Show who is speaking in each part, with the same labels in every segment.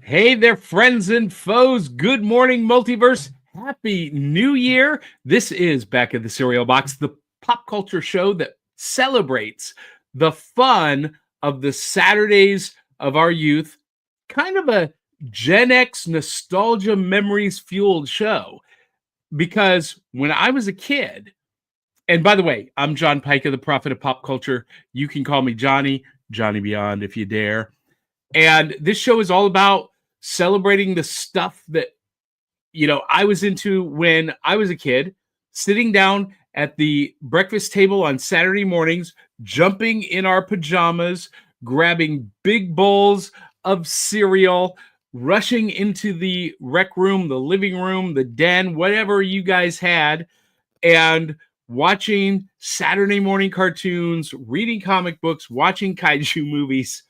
Speaker 1: Hey there, friends and foes. Good morning, multiverse. Happy New Year. This is Back of the Cereal Box, the pop culture show that celebrates the fun of the Saturdays of our youth. Kind of a Gen X nostalgia memories fueled show. Because when I was a kid, and by the way, I'm John Pyka, the prophet of pop culture. You can call me Johnny Beyond if you dare. And this show is all about celebrating the stuff that, I was into when I was a kid, sitting down at the breakfast table on Saturday mornings, jumping in our pajamas, grabbing big bowls of cereal, rushing into the rec room, the living room, the den, whatever you guys had, and watching Saturday morning cartoons, reading comic books, watching kaiju movies.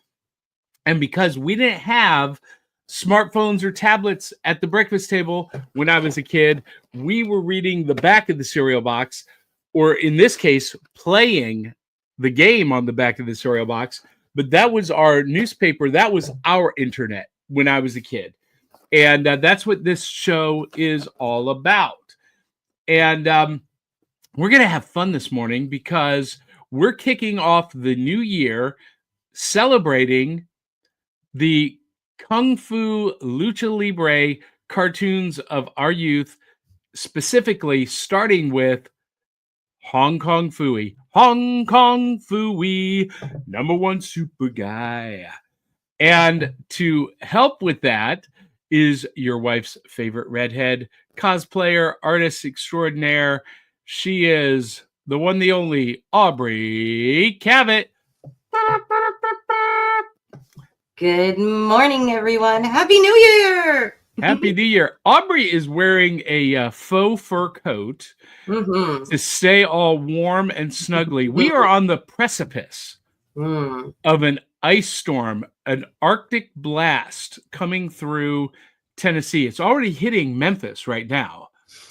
Speaker 1: And because we didn't have smartphones or tablets at the breakfast table when I was a kid, we were reading the back of the cereal box, or in this case, playing the game on the back of the cereal box. But that was our newspaper. That was our internet when I was a kid. And that's what this show is all about. And we're going to have fun this morning because we're kicking off the new year celebrating the Kung Fu Lucha Libre cartoons of our youth, specifically starting with Hong Kong Phooey. Hong Kong Phooey, #1 super guy. And to help with that is your wife's favorite redhead, cosplayer, artist extraordinaire. She is the one, the only, Aubrey Cavett.
Speaker 2: Good morning, everyone. Happy New Year!
Speaker 1: Happy New Year. Aubrey is wearing a faux fur coat to stay all warm and snuggly. We are on the precipice of an ice storm, an Arctic blast coming through Tennessee. It's already hitting Memphis right now.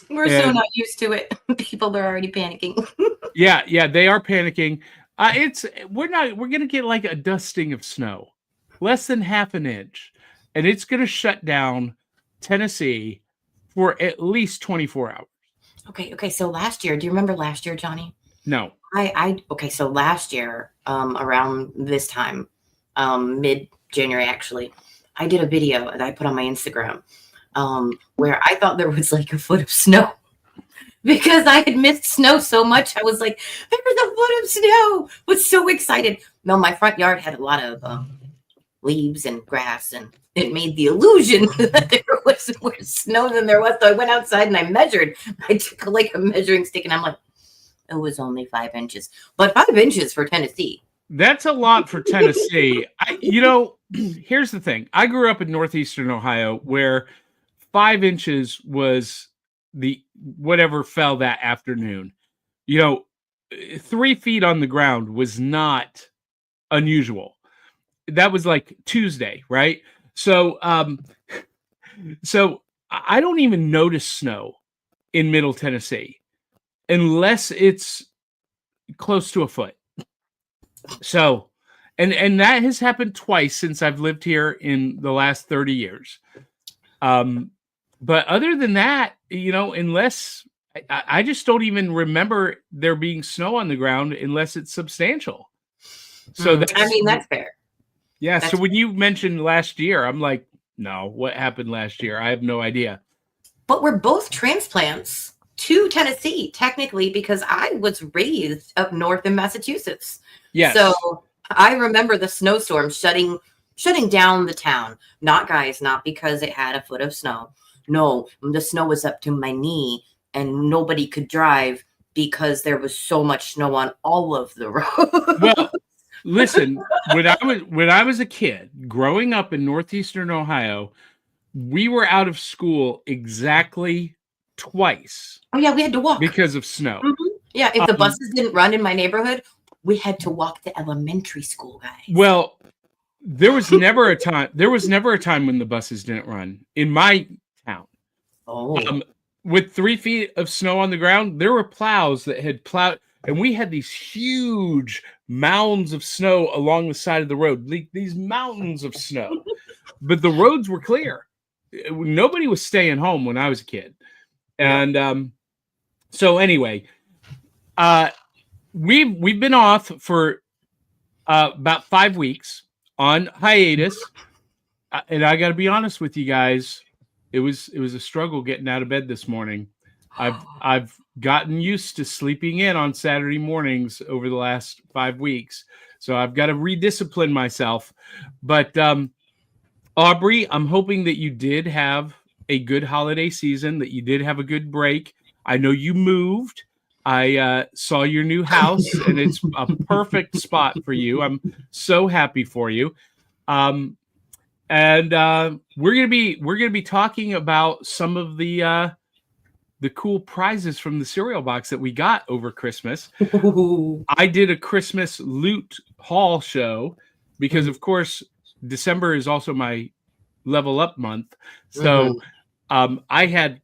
Speaker 2: We're so not used to it. People are already panicking.
Speaker 1: Yeah, they are panicking. We're going to get like a dusting of snow. Less than half an inch, and it's going to shut down Tennessee for at least 24 hours.
Speaker 2: Okay. So last year, do you remember last year, Johnny?
Speaker 1: No.
Speaker 2: So last year, around this time, mid-January, actually, I did a video that I put on my Instagram where I thought there was like a foot of snow because I had missed snow so much. I was like, there's a foot of snow. Was so excited. No, my front yard had a lot of leaves and grass, and it made the illusion that there was more snow than there was. So I went outside and I measured. I took like a measuring stick and I'm like, it was only 5 inches, but 5 inches for Tennessee.
Speaker 1: That's a lot for Tennessee. Here's the thing. I grew up in northeastern Ohio where 5 inches was the whatever fell that afternoon. 3 feet on the ground was not unusual. That was like Tuesday, right? So I don't even notice snow in Middle Tennessee unless it's close to a foot. So, and that has happened twice since I've lived here in the last 30 years. But other than that, unless I just don't even remember there being snow on the ground unless it's substantial. So
Speaker 2: that's fair.
Speaker 1: Yeah, so when you mentioned last year, I'm like, no, what happened last year? I have no idea.
Speaker 2: But we're both transplants to Tennessee, technically, because I was raised up north in Massachusetts.
Speaker 1: Yes.
Speaker 2: So I remember the snowstorm shutting down the town. Not because it had a foot of snow. No, the snow was up to my knee and nobody could drive because there was so much snow on all of the roads.
Speaker 1: Well, listen, when I was a kid growing up in northeastern Ohio, we were out of school exactly twice.
Speaker 2: Oh yeah, we had to walk
Speaker 1: because of snow.
Speaker 2: Yeah, if the buses didn't run in my neighborhood, we had to walk to elementary school, guys.
Speaker 1: Well, there was never a time when the buses didn't run in my town.
Speaker 2: Oh.
Speaker 1: With 3 feet of snow on the ground, there were plows that had plowed. And we had these huge mounds of snow along the side of the road, these mountains of snow. but the roads were clear. Nobody was staying home when I was a kid. And so anyway, we've been off for about 5 weeks on hiatus. And I got to be honest with you guys, it was a struggle getting out of bed this morning. I've gotten used to sleeping in on Saturday mornings over the last 5 weeks, so I've got to rediscipline myself. But Aubrey, I'm hoping that you did have a good holiday season, that you did have a good break. I know you moved. I saw your new house, and it's a perfect spot for you. I'm so happy for you. And we're gonna be talking about some of the cool prizes from the cereal box that we got over Christmas. I did a Christmas loot haul show because, of course, December is also my level up month. So I had,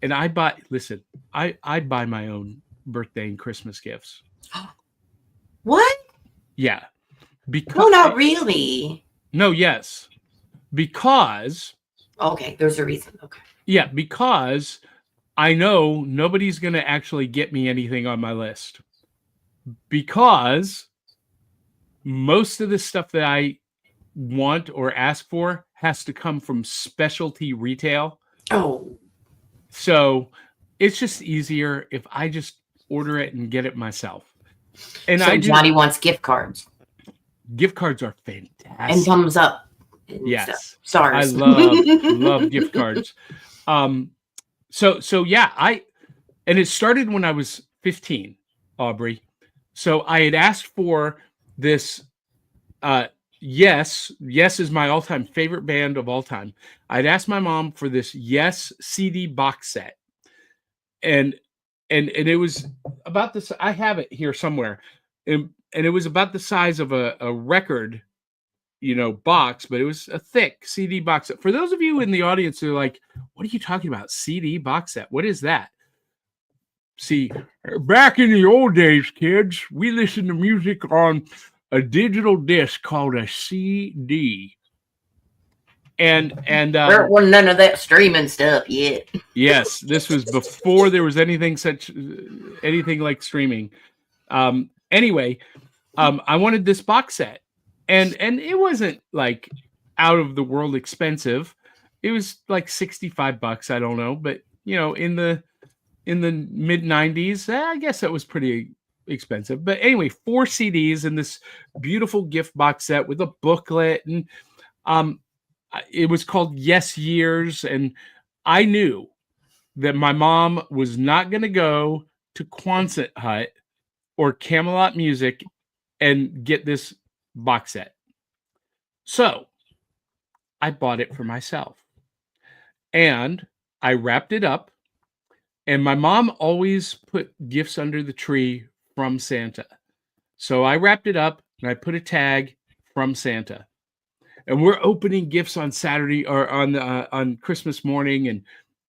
Speaker 1: and I bought. Listen, I buy my own birthday and Christmas gifts.
Speaker 2: What?
Speaker 1: Yeah, because
Speaker 2: no, not really.
Speaker 1: No, yes. Because
Speaker 2: okay, there's a reason. Okay.
Speaker 1: Yeah, because I know nobody's going to actually get me anything on my list. Because most of the stuff that I want or ask for has to come from specialty retail.
Speaker 2: Oh.
Speaker 1: So it's just easier if I just order it and get it myself. And
Speaker 2: so Johnny wants gift cards.
Speaker 1: Gift cards are fantastic.
Speaker 2: And thumbs up.
Speaker 1: Yes.
Speaker 2: Stars.
Speaker 1: I love gift cards. So yeah, and it started when I was 15, Aubrey. So I had asked for this. Yes is my all-time favorite band of all time. I'd asked my mom for this Yes CD box set, and it was about this. I have it here somewhere, and it was about the size of a record, box, but it was a thick CD box set. For those of you in the audience who are like, what are you talking about? CD box set? What is that? See, back in the old days, kids, we listened to music on a digital disc called a CD. And
Speaker 2: there wasn't none of that streaming stuff yet.
Speaker 1: Yes, this was before there was anything like streaming. Anyway, I wanted this box set. And it wasn't like out of the world expensive. It was like $65. I don't know, but in the mid 90s, I guess that was pretty expensive. But anyway, 4 CDs in this beautiful gift box set with a booklet, and it was called Yes Years. And I knew that my mom was not going to go to Quonset Hut or Camelot Music and get this box set. So I bought it for myself, and I wrapped it up. And my mom always put gifts under the tree from Santa. So I wrapped it up and I put a tag from Santa. And we're opening gifts on Saturday or on Christmas morning,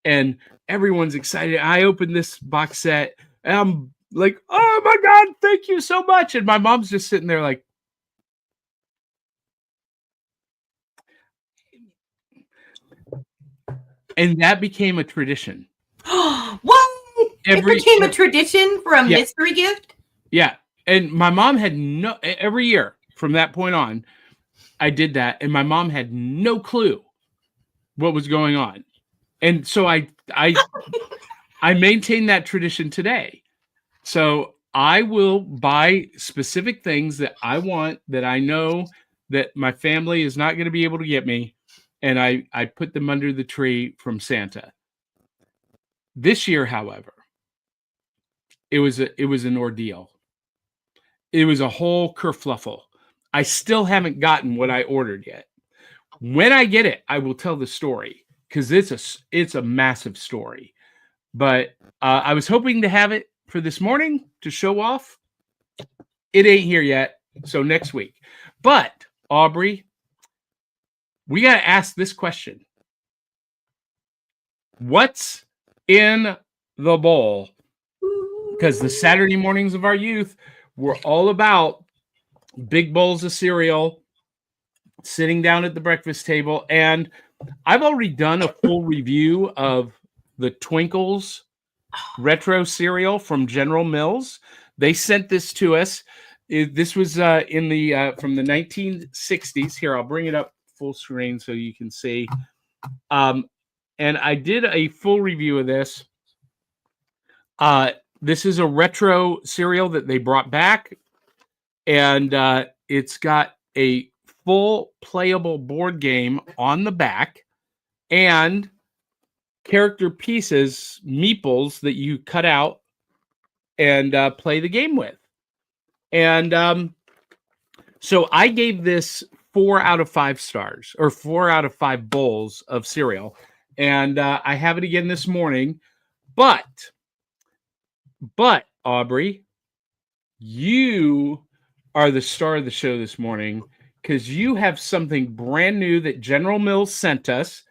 Speaker 1: and everyone's excited. I opened this box set and I'm like, oh my God, thank you so much. And my mom's just sitting there like, and that became a tradition.
Speaker 2: What? It became a tradition for a mystery gift?
Speaker 1: Yeah. And my mom had every year from that point on, I did that. And my mom had no clue what was going on. And so I maintain that tradition today. So I will buy specific things that I want, that I know that my family is not going to be able to get me. And I put them under the tree from Santa. This year, however, it was an ordeal. It was a whole kerfluffle. I still haven't gotten what I ordered yet. When I get it, I will tell the story because it's a massive story. But I was hoping to have it for this morning to show off. It ain't here yet, so next week. But Aubrey, we got to ask this question. What's in the bowl? Because the Saturday mornings of our youth were all about big bowls of cereal sitting down at the breakfast table, and I've already done a full review of the Twinkles retro cereal from General Mills. They sent this to us. This was in the from the 1960s. Here, I'll bring it up full screen so you can see. And I did a full review of this. This is a retro cereal that they brought back, and it's got a full playable board game on the back and character pieces, meeples that you cut out and play the game with. And so I gave this 4 out of 5 stars, or 4 out of 5 bowls of cereal. And I have it again this morning. But Aubrey, you are the star of the show this morning because you have something brand new that General Mills sent us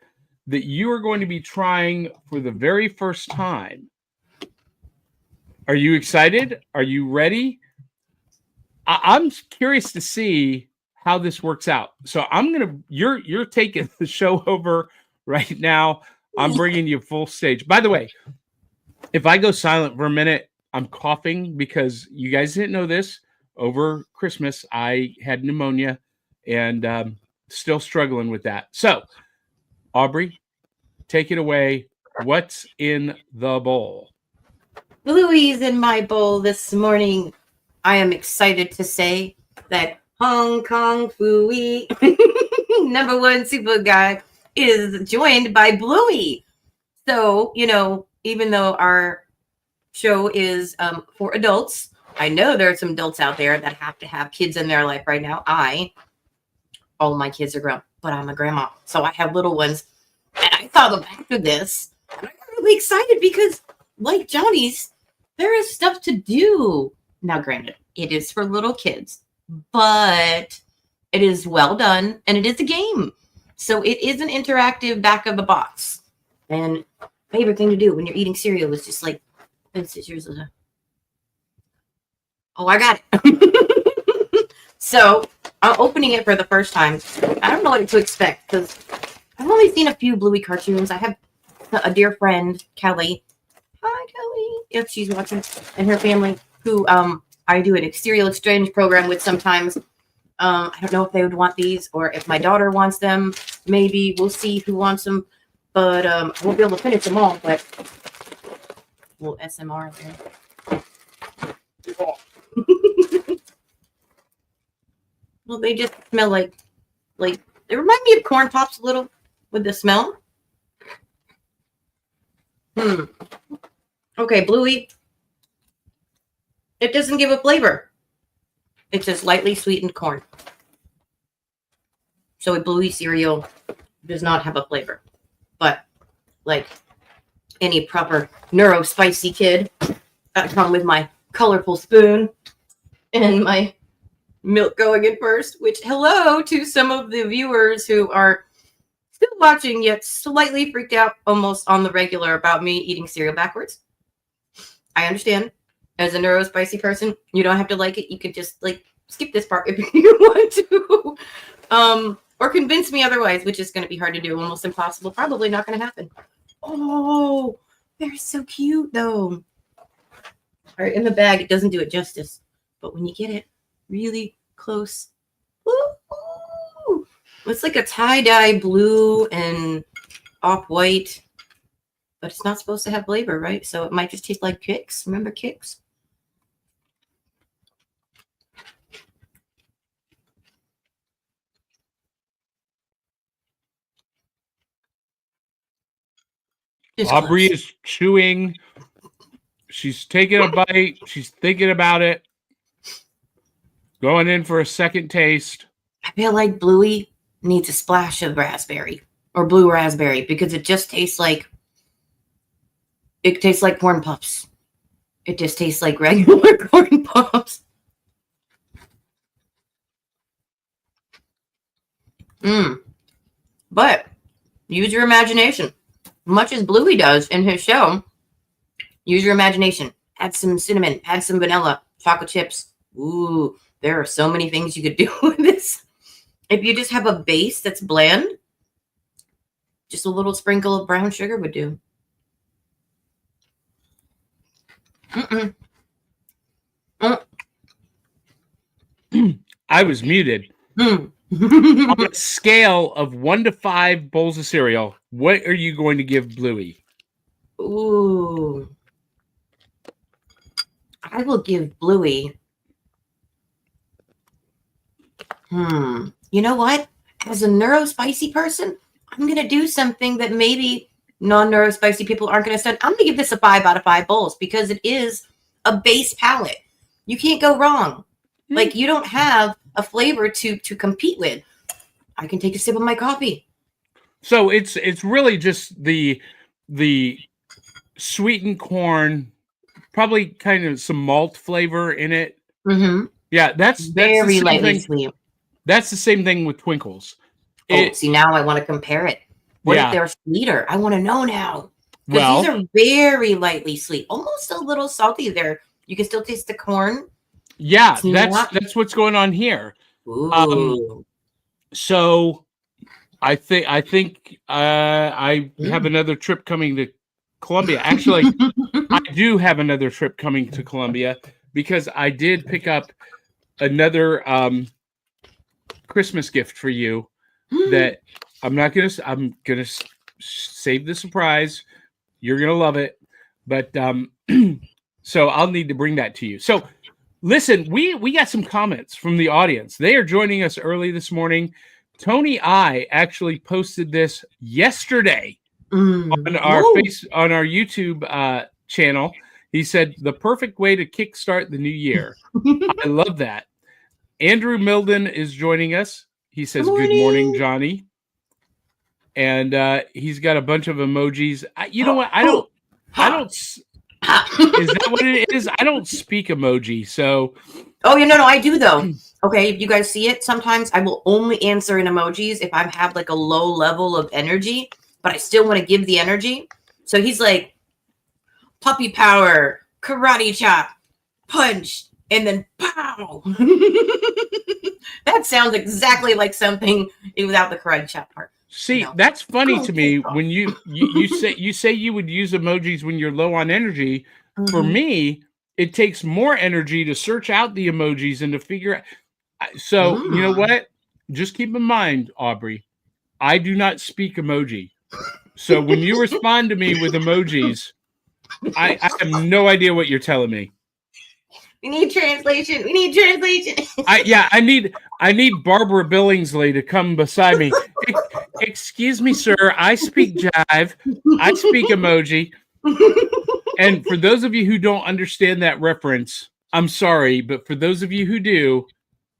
Speaker 1: that you are going to be trying for the very first time. Are you excited? Are you ready? I'm curious to see how this works out. So you're taking the show over right now. I'm bringing you full stage. By the way, if I go silent for a minute, I'm coughing because you guys didn't know this. Over Christmas, I had pneumonia and still struggling with that. So, Aubrey, take it away. What's in the bowl?
Speaker 2: Bluey's in my bowl this morning. I am excited to say that Kong Phooey, #1 super guy, is joined by Bluey. So, even though our show is for adults, I know there are some adults out there that have to have kids in their life right now. All my kids are grown, but I'm a grandma, so I have little ones. And I thought back to this, and I got really excited because, like Johnny's, there is stuff to do. Now, granted, it is for little kids, but it is well done, and it is a game. So it is an interactive back of the box. And favorite thing to do when you're eating cereal is just like, oh, I got it. So I'm opening it for the first time. I don't know what to expect because I've only seen a few Bluey cartoons. I have a dear friend, Kelly. Hi, Kelly, if she's watching, and her family, who I do an cereal exchange program with sometimes. I don't know if they would want these or if my daughter wants them. Maybe we'll see who wants them. But I won't be able to finish them all. But a little SMR there. Well, they just smell like they remind me of corn pops a little with the smell. Okay, Bluey. It doesn't give a flavor. It's just lightly sweetened corn. So a Bluey cereal does not have a flavor. But like any proper neuro-spicy kid, I come with my colorful spoon and my milk going in first, which hello to some of the viewers who are still watching yet slightly freaked out almost on the regular about me eating cereal backwards. I understand. As a neuro-spicy person, you don't have to like it. You could just skip this part if you want to. Or convince me otherwise, which is going to be hard to do, almost impossible. Probably not going to happen. Oh, they're so cute, though. All right, in the bag, it doesn't do it justice. But when you get it really close, ooh, it's like a tie-dye blue and off-white. But it's not supposed to have flavor, right? So it might just taste like Kix. Remember Kix?
Speaker 1: Aubrey is chewing. She's taking a bite. She's thinking about it. Going in for a second taste.
Speaker 2: I feel like Bluey needs a splash of raspberry or blue raspberry because it just tastes like corn puffs. It just tastes like regular corn puffs. But use your imagination. Much as Bluey does in his show, use your imagination. Add some cinnamon, add some vanilla, chocolate chips. Ooh, there are so many things you could do with this. if you just have a base that's bland, just a little sprinkle of brown sugar would do. Mm-mm.
Speaker 1: I was muted.
Speaker 2: Mm.
Speaker 1: On a scale of 1 to 5 bowls of cereal, what are you going to give Bluey?
Speaker 2: Ooh. I will give Bluey. You know what? As a neurospicy person, I'm going to do something that maybe non-neurospicy people aren't going to study. I'm going to give this a 5 out of 5 bowls because it is a base palate. You can't go wrong. Like, you don't have a flavor to compete with. I can take a sip of my coffee.
Speaker 1: So it's really just the sweetened corn, probably kind of some malt flavor in it.
Speaker 2: Mm-hmm.
Speaker 1: Yeah, that's
Speaker 2: very
Speaker 1: the
Speaker 2: lightly
Speaker 1: thing.
Speaker 2: sweet.
Speaker 1: That's the same thing with Twinkles.
Speaker 2: See, now I want to compare it. What if they're sweeter? I want to know now. Because these are very lightly sweet, almost a little salty there. You can still taste the corn.
Speaker 1: Yeah, that's what's going on here.
Speaker 2: Ooh.
Speaker 1: So I think I have another trip coming to Colombia. Actually, I do have another trip coming to Colombia because I did pick up another Christmas gift for you that I'm gonna save the surprise. You're gonna love it, but so I'll need to bring that to you. So listen, we got some comments from the audience. They are joining us early this morning. Tony I actually posted this yesterday on our YouTube channel. He said the perfect way to kickstart the new year. I love that. Andrew Milden is joining us. He says, "Good morning, Johnny." And he's got a bunch of emojis. You know what? I don't. Is that what it is? I don't speak emoji, so.
Speaker 2: Oh, no, I do though. Okay, if you guys see it, sometimes I will only answer in emojis if I have like a low level of energy, but I still want to give the energy. So he's like, puppy power, karate chop, punch, and then pow. That sounds exactly like something without the karate chop part.
Speaker 1: See, that's funny to me when you say you would use emojis when you're low on energy. Mm-hmm. For me, it takes more energy to search out the emojis and to figure out. So you know what? Just keep in mind, Aubrey, I do not speak emoji. So when you respond to me with emojis, I have no idea what you're telling me.
Speaker 2: We need translation.
Speaker 1: I need Barbara Billingsley to come beside me. Excuse me, sir. I speak jive. I speak emoji. And for those of you who don't understand that reference, I'm sorry, but for those of you who do,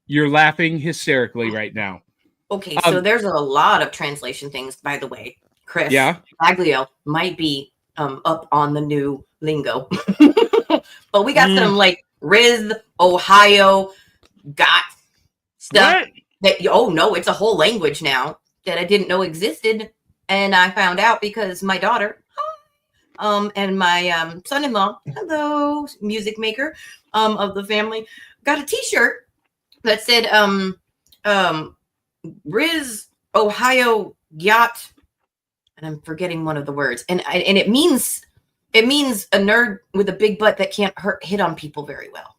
Speaker 1: you're laughing hysterically right now.
Speaker 2: Okay, so there's a lot of translation things, by the way. Chris Baglio might be up on the new lingo. But we got some like Riz, Ohio, got stuff that no, it's a whole language now that I didn't know existed. And I found out because my daughter and my son-in-law, hello, music maker of the family, got a t-shirt that said Riz, Ohio, yacht, and I'm forgetting one of the words. And it means a nerd with a big butt that can't hit on people very well.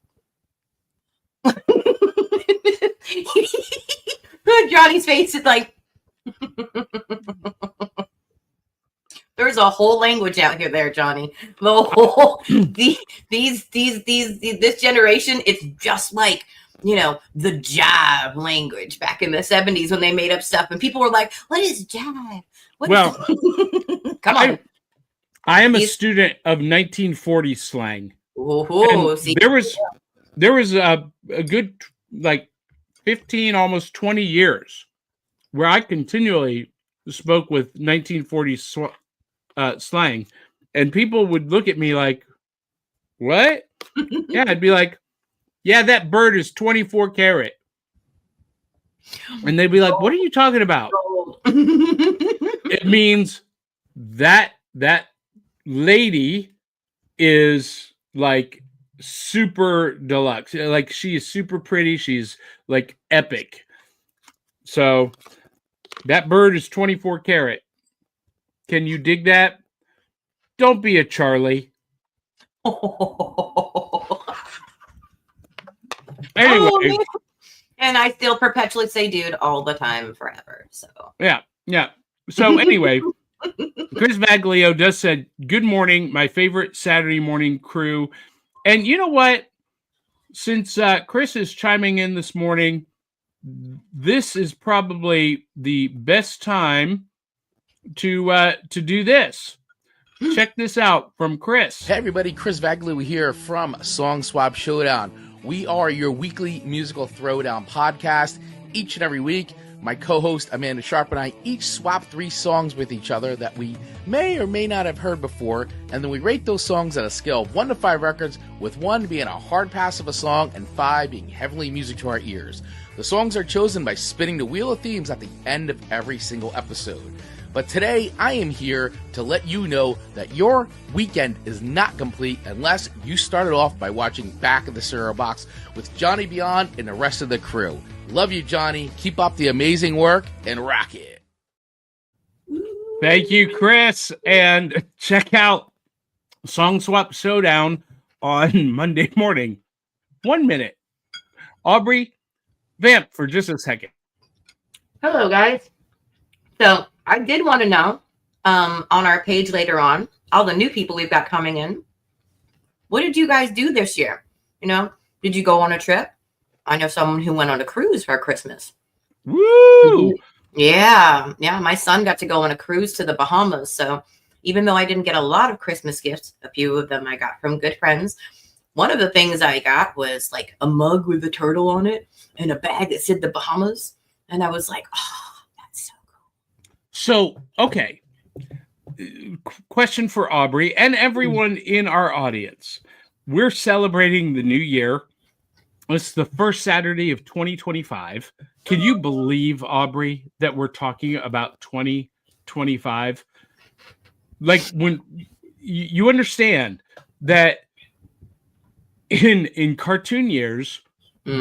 Speaker 2: Johnny's face is like there's a whole language out here there, Johnny. The whole this generation, it's just like, the jive language back in the 70s when they made up stuff and people were like, what is jive? Come on.
Speaker 1: I am a student of 1940s slang. There was a good like 15, almost 20 years where I continually spoke with 1940s slang, and people would look at me like, "What?" Yeah, I'd be like, "Yeah, that bird is 24 karat," and they'd be like, "What are you talking about?" It means that lady is like super deluxe. Like, she is super pretty. She's like epic. So that bird is 24 karat. Can you dig that? Don't be a Charlie. Anyway.
Speaker 2: Oh, and I still perpetually say dude all the time forever. So
Speaker 1: yeah. So anyway, Chris Maglio does said, good morning, my favorite Saturday morning crew. And you know what? Since Chris is chiming in this morning, this is probably the best time to do this. Check this out from Chris.
Speaker 3: Hey everybody, Chris Vaglou here from Song Swap Showdown. We are your weekly musical throwdown podcast. Each and every week, my co-host Amanda Sharp and I each swap 3 songs with each other that we may or may not have heard before, and then we rate those songs at a scale of 1 to 5 records, with 1 being a hard pass of a song and 5 being heavenly music to our ears. The songs are chosen by spinning the wheel of themes at the end of every single episode. But today, I am here to let you know that your weekend is not complete unless you started off by watching Back of the Cereal Box with Johnny Beyond and the rest of the crew. Love you, Johnny. Keep up the amazing work and rock it.
Speaker 1: Thank you, Chris. And check out Song Swap Showdown on Monday morning. 1 minute. Aubrey, vamp for just a second.
Speaker 2: hello, guys. So I did want to know on our page later on, all the new people we've got coming in. What did you guys do this year? You know, did you go on a trip? I know someone who went on a cruise for Christmas.
Speaker 1: Woo!
Speaker 2: Yeah. My son got to go on a cruise to the Bahamas. So even though I didn't get a lot of Christmas gifts, a few of them I got from good friends. One of the things I got was like a mug with a turtle on it and a bag that said the Bahamas. And I was like, oh, that's so cool.
Speaker 1: So, okay. Question for Aubrey and everyone in our audience. We're celebrating the new year. It's the first Saturday of 2025. Can you believe, Aubrey, that we're talking about 2025? Like, when you understand that in cartoon years,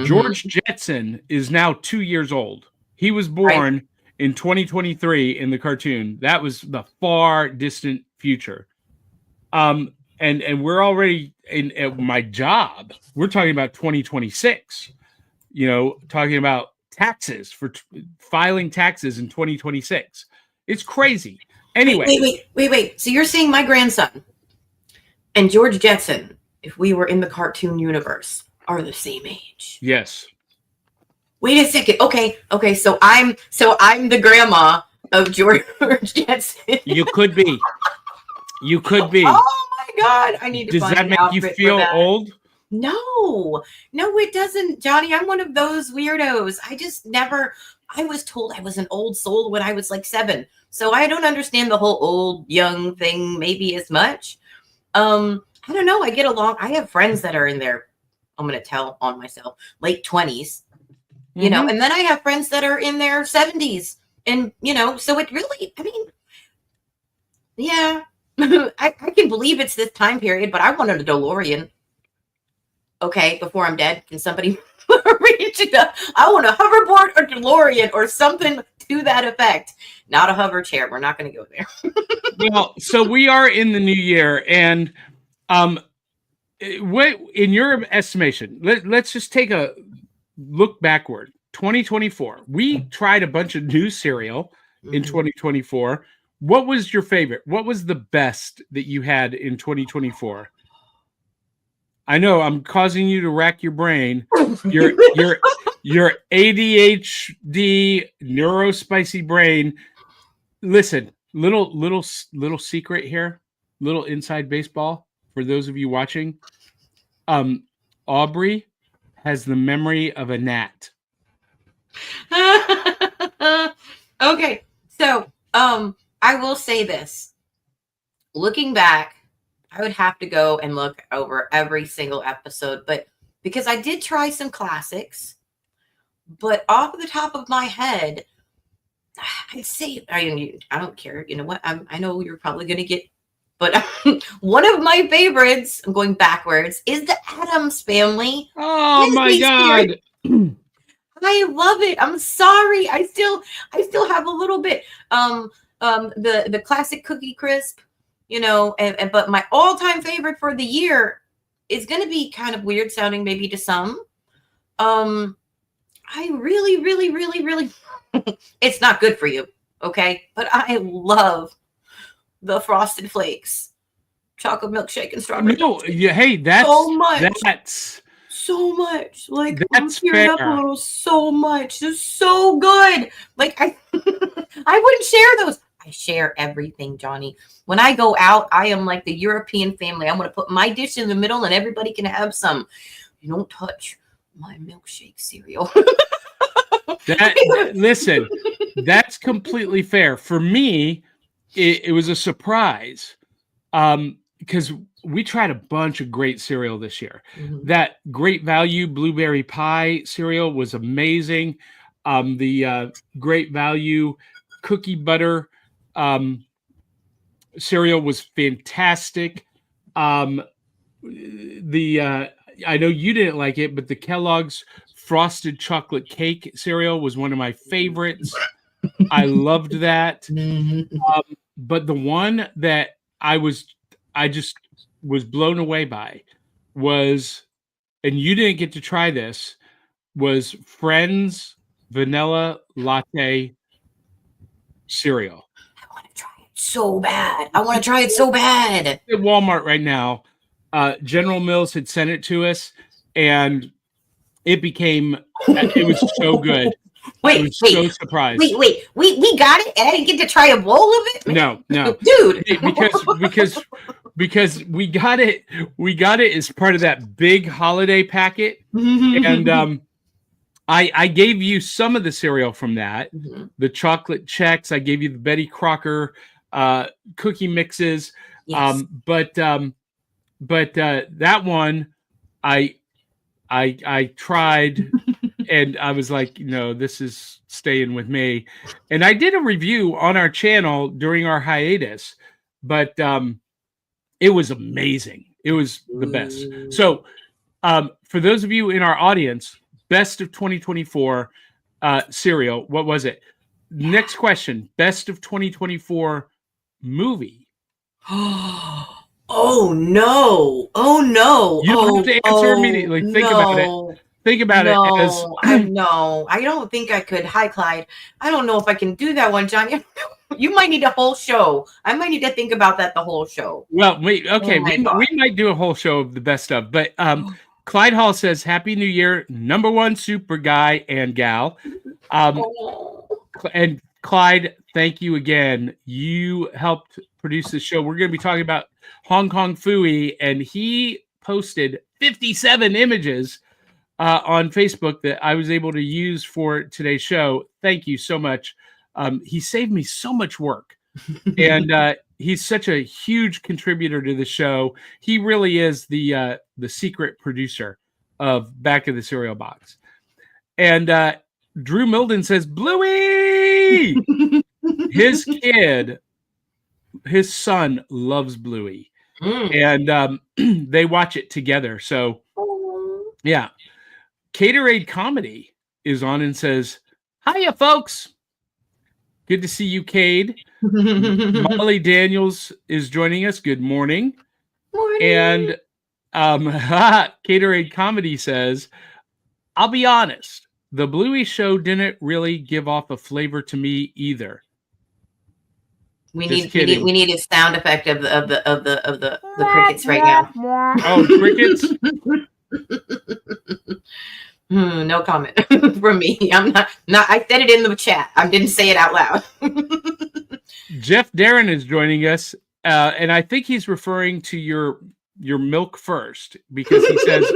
Speaker 1: George Jetson is now 2 years old. He was born in 2023 in the cartoon. That was the far distant future. And we're already at my job. We're talking about 2026. You know, talking about taxes for filing taxes in 2026. It's crazy. Anyway,
Speaker 2: Wait. So you're saying my grandson and George Jetson, if we were in the cartoon universe, are the same age?
Speaker 1: Yes.
Speaker 2: Wait a second. Okay. So I'm the grandma of George Jetson.
Speaker 1: You could be. You could be.
Speaker 2: Oh my God! I need to.
Speaker 1: Does that make you feel old?
Speaker 2: No, it doesn't, Johnny. I'm one of those weirdos. I was told I was an old soul when I was like 7. So I don't understand the whole old young thing maybe as much. I don't know. I get along. I have friends that are in their, I'm going to tell on myself, late 20s, you know, and then I have friends that are in their 70s. And, you know, so it really, I mean, yeah, I can believe it's this time period, but I wanted a DeLorean. Okay, before I'm dead, can somebody reach it up? I want a hoverboard or DeLorean or something to that effect. Not a hover chair. We're not going to go there.
Speaker 1: Well, so we are in the new year, and what, in your estimation, let's just take a look backward. 2024. We tried a bunch of new cereal in 2024. What was your favorite? What was the best that you had in 2024? I know I'm causing you to rack your brain. Your ADHD neurospicy brain. Listen, little secret here, little inside baseball for those of you watching. Aubrey has the memory of a gnat.
Speaker 2: Okay, so I will say this. Looking back, I would have to go and look over every single episode, but because I did try some classics, but off the top of my head, I'd say I don't care. You know what? I know you're probably going to get, but one of my favorites, I'm going backwards, is the Addams Family.
Speaker 1: Oh my God.
Speaker 2: I love it. I'm sorry. I still have a little bit. The classic Cookie Crisp, but my all-time favorite for the year is going to be kind of weird sounding maybe to some. I really, really, really, really, it's not good for you. Okay. But I love the Frosted Flakes, chocolate milkshake and strawberry.
Speaker 1: No, yeah, hey, that's
Speaker 2: so much.
Speaker 1: That's
Speaker 2: so much. Like,
Speaker 1: that's
Speaker 2: I'm tearing up a little. So much. It's so good. Like, I wouldn't share those. I share everything, Johnny. When I go out, I am like the European family. I'm going to put my dish in the middle and everybody can have some. You don't touch my milkshake cereal.
Speaker 1: Listen, that's completely fair. For me, it was a surprise because we tried a bunch of great cereal this year.
Speaker 2: Mm-hmm.
Speaker 1: That Great Value Blueberry Pie cereal was amazing. The Great Value Cookie Butter cereal was fantastic. I know you didn't like it, but the Kellogg's Frosted Chocolate Cake cereal was one of my favorites. I loved that. But the one that I just was blown away by was, and you didn't get to try this, was Friends Vanilla Latte cereal.
Speaker 2: I want to try it so bad. At
Speaker 1: Walmart right now. General Mills had sent it to us, and it was so good.
Speaker 2: Wait,
Speaker 1: so surprised.
Speaker 2: Wait. We got it, and I didn't get to try a bowl of it?
Speaker 1: No.
Speaker 2: Dude.
Speaker 1: Because we got it as part of that big holiday packet. And I gave you some of the cereal from that. Mm-hmm. The chocolate checks. I gave you the Betty Crocker cookie mixes.
Speaker 2: Yes.
Speaker 1: But that one I tried and I was like, this is staying with me. And I did a review on our channel during our hiatus, but it was amazing. It was the best. So for those of you in our audience, best of 2024 cereal, what was it? Next question, best of 2024 movie.
Speaker 2: Oh no!
Speaker 1: You don't have to answer immediately. Think about it. Think about it.
Speaker 2: No, I don't think I could. Hi, Clyde. I don't know if I can do that one, Johnny. You might need a whole show. I might need to think about that the whole show.
Speaker 1: Well, we might do a whole show of the best of. But Clyde Hall says, "Happy New Year, #1 super guy and gal." And Clyde, thank you again. You helped produce this show. We're going to be talking about Kong Phooey, and he posted 57 images on Facebook that I was able to use for today's show. Thank you so much. He saved me so much work, and he's such a huge contributor to the show. He really is the secret producer of Back of the Cereal Box. And Drew Milden says, Bluey! His son loves Bluey. And they watch it together. So, yeah. Caterade Comedy is on and says, hiya, folks. Good to see you, Cade. Molly Daniels is joining us. Good morning. And Caterade Comedy says, I'll be honest. The Bluey show didn't really give off a flavor to me either.
Speaker 2: We need a sound effect of the crickets right now.
Speaker 1: Oh, crickets?
Speaker 2: No comment from me. I'm not. I said it in the chat. I didn't say it out loud.
Speaker 1: Jeff Darren is joining us, and I think he's referring to your milk first because he says,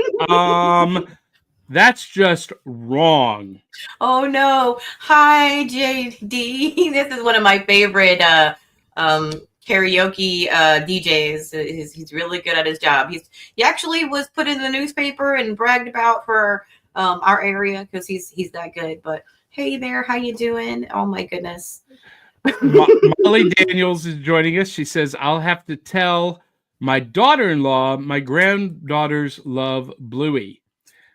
Speaker 1: that's just wrong.
Speaker 2: Oh no! Hi, JD. This is one of my favorite karaoke DJs. He's really good at his job. He actually was put in the newspaper and bragged about for our area because he's that good. But hey there, how you doing? Oh my goodness.
Speaker 1: Molly Daniels is joining us. She says, I'll have to tell my daughter-in-law my granddaughters love Bluey.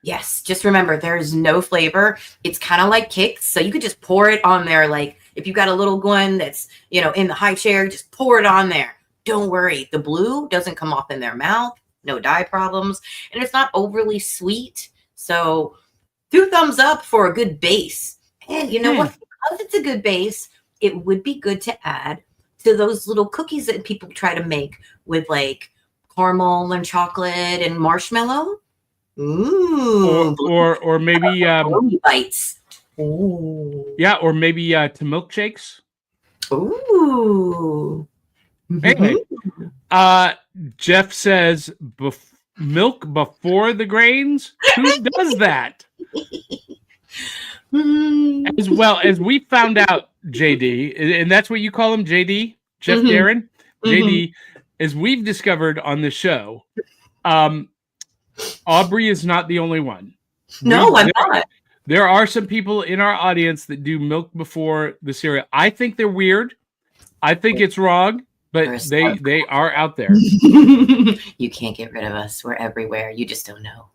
Speaker 2: Yes, just remember there's no flavor. It's kind of like Kix, so you could just pour it on there. Like if you got a little one that's, in the high chair, just pour it on there. Don't worry. The blue doesn't come off in their mouth. No dye problems. And it's not overly sweet. So 2 thumbs up for a good base. And you know what? Because it's a good base, it would be good to add to those little cookies that people try to make with like caramel and chocolate and marshmallow. Ooh.
Speaker 1: Or maybe
Speaker 2: bites. Ooh.
Speaker 1: Yeah, or maybe to milkshakes.
Speaker 2: Ooh.
Speaker 1: Anyway, Jeff says milk before the grains. Who does that? As well as we found out, JD, and that's what you call him, JD, Jeff Darren, JD, as we've discovered on the show. Aubrey is not the only one.
Speaker 2: No, I'm not.
Speaker 1: There are some people in our audience that do milk before the cereal. I think they're weird. I think it's wrong, but they are out there.
Speaker 2: You can't get rid of us. We're everywhere. You just don't know.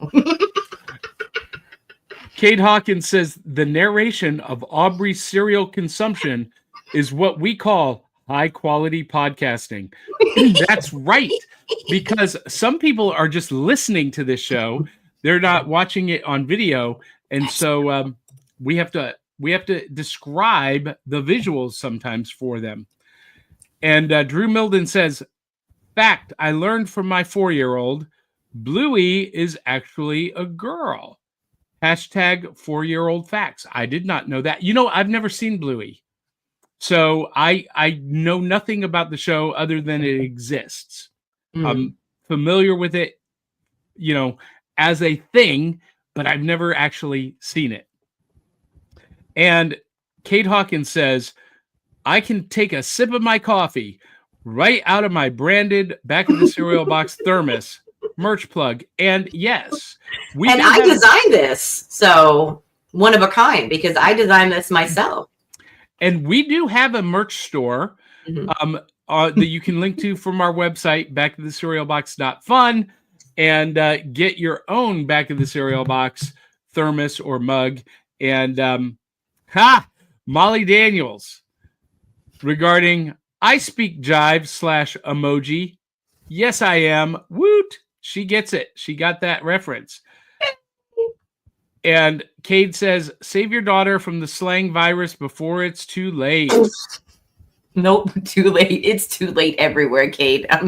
Speaker 1: Kate Hawkins says the narration of Aubrey's cereal consumption is what we call high quality podcasting. That's right. Because some people are just listening to this show. They're not watching it on video. And so we have to describe the visuals sometimes for them. And Drew Milden says, fact, I learned from my 4-year-old, Bluey is actually a girl. Hashtag 4-year-old facts. I did not know that. I've never seen Bluey. So I know nothing about the show other than it exists. I'm familiar with it, as a thing, but I've never actually seen it. And Kate Hawkins says, I can take a sip of my coffee right out of my branded back of the cereal box thermos merch plug. And yes,
Speaker 2: I designed this. So one of a kind, because I designed this myself.
Speaker 1: And we do have a merch store that you can link to from our website, backofthecerealbox.fun, and get your own Back of the Cereal Box thermos or mug. And Molly Daniels regarding I speak jive / emoji. Yes, I am. Woot. She gets it. She got that reference. And Cade says, save your daughter from the slang virus before it's too late.
Speaker 2: Nope, too late. It's too late everywhere, Cade. They're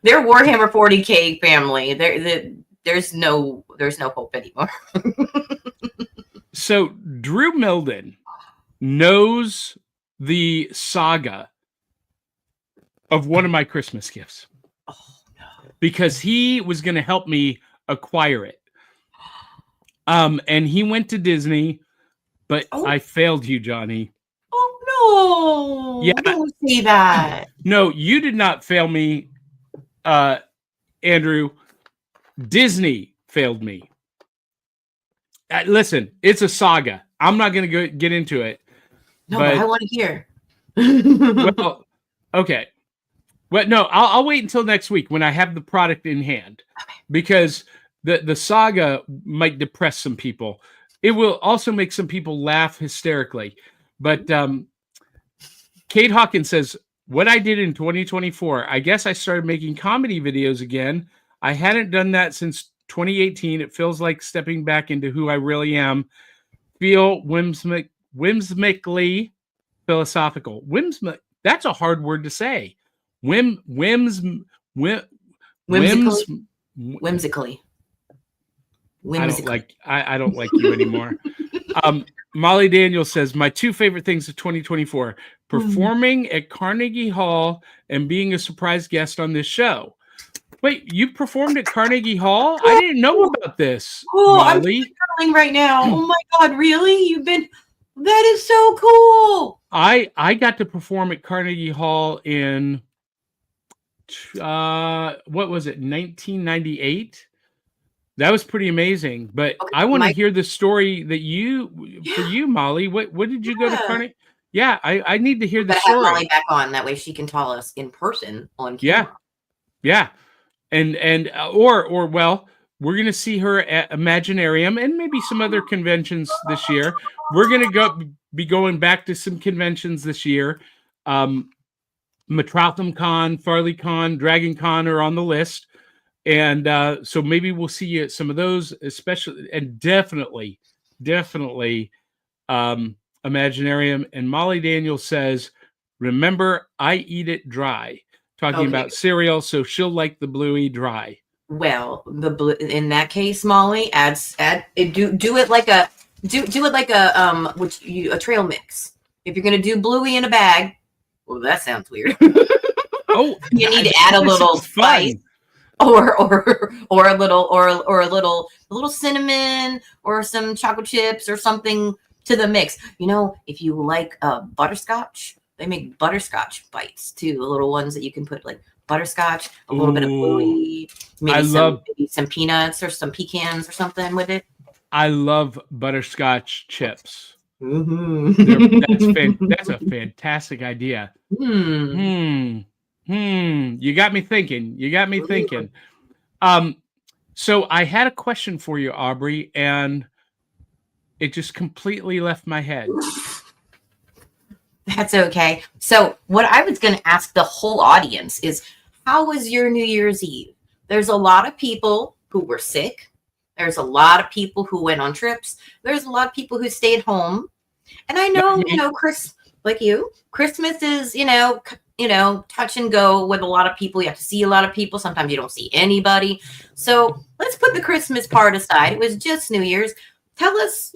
Speaker 2: Warhammer 40K family. There's no hope anymore.
Speaker 1: So Drew Milden knows the saga of one of my Christmas gifts. Oh, no. Because he was going to help me acquire it. And he went to Disney, but I failed you, Johnny.
Speaker 2: Oh, no.
Speaker 1: Yeah.
Speaker 2: Don't say that.
Speaker 1: No, you did not fail me, Andrew. Disney failed me. Listen, it's a saga. I'm not going to get into it.
Speaker 2: No, but I want to hear.
Speaker 1: Well, okay. Well, no, I'll wait until next week when I have the product in hand, because the saga might depress some people. It will also make some people laugh hysterically. But Kate Hawkins says, what I did in 2024, I guess I started making comedy videos again. I hadn't done that since 2018. It feels like stepping back into who I really am. Feel whimsically philosophical. That's a hard word to say. Whimsically. I don't like you anymore. Molly Daniels says, my 2 favorite things of 2024, performing at Carnegie Hall and being a surprise guest on this show. Wait, you performed at Carnegie Hall? I didn't know about this.
Speaker 2: Oh,
Speaker 1: Molly.
Speaker 2: I'm struggling right now. Oh my God, really? That is so cool.
Speaker 1: I got to perform at Carnegie Hall in what was it, 1998? That was pretty amazing. But okay, I want to hear the story that for you, Molly. What did you go to Carnegie? Yeah, I need to hear the story.
Speaker 2: Have Molly back on, that way she can tell us in person on camera.
Speaker 1: Yeah. or well, we're gonna see her at Imaginarium and maybe some other conventions this year. We're gonna be going back to some conventions this year. Matratham Con, Farley Con, Dragon Con are on the list. And so maybe we'll see you at some of those, especially, and definitely Imaginarium. And Molly Daniels says, remember, I eat it dry. Talking about cereal, so she'll like the Bluey dry.
Speaker 2: Well, in that case, Molly, do it like a a trail mix. If you're gonna do Bluey in a bag, well, that sounds weird.
Speaker 1: Oh,
Speaker 2: you need to add a little spice. Or a little cinnamon or some chocolate chips or something to the mix. You know, if you like butterscotch, they make butterscotch bites too. The little ones that you can put like butterscotch, a little bit of Bluey, maybe some peanuts or some pecans or something with it.
Speaker 1: I love butterscotch chips.
Speaker 2: Mm-hmm.
Speaker 1: That's a fantastic idea. You got me thinking. So I had a question for you, Aubrey, and it just completely left my head.
Speaker 2: That's okay. So what I was going to ask the whole audience is, how was your New Year's Eve? There's a lot of people who were sick. There's a lot of people who went on trips. There's a lot of people who stayed home. And I know, Christmas is, touch and go with a lot of people. You have to see a lot of people. Sometimes you don't see anybody. So let's put the Christmas part aside. It was just New Year's. Tell us,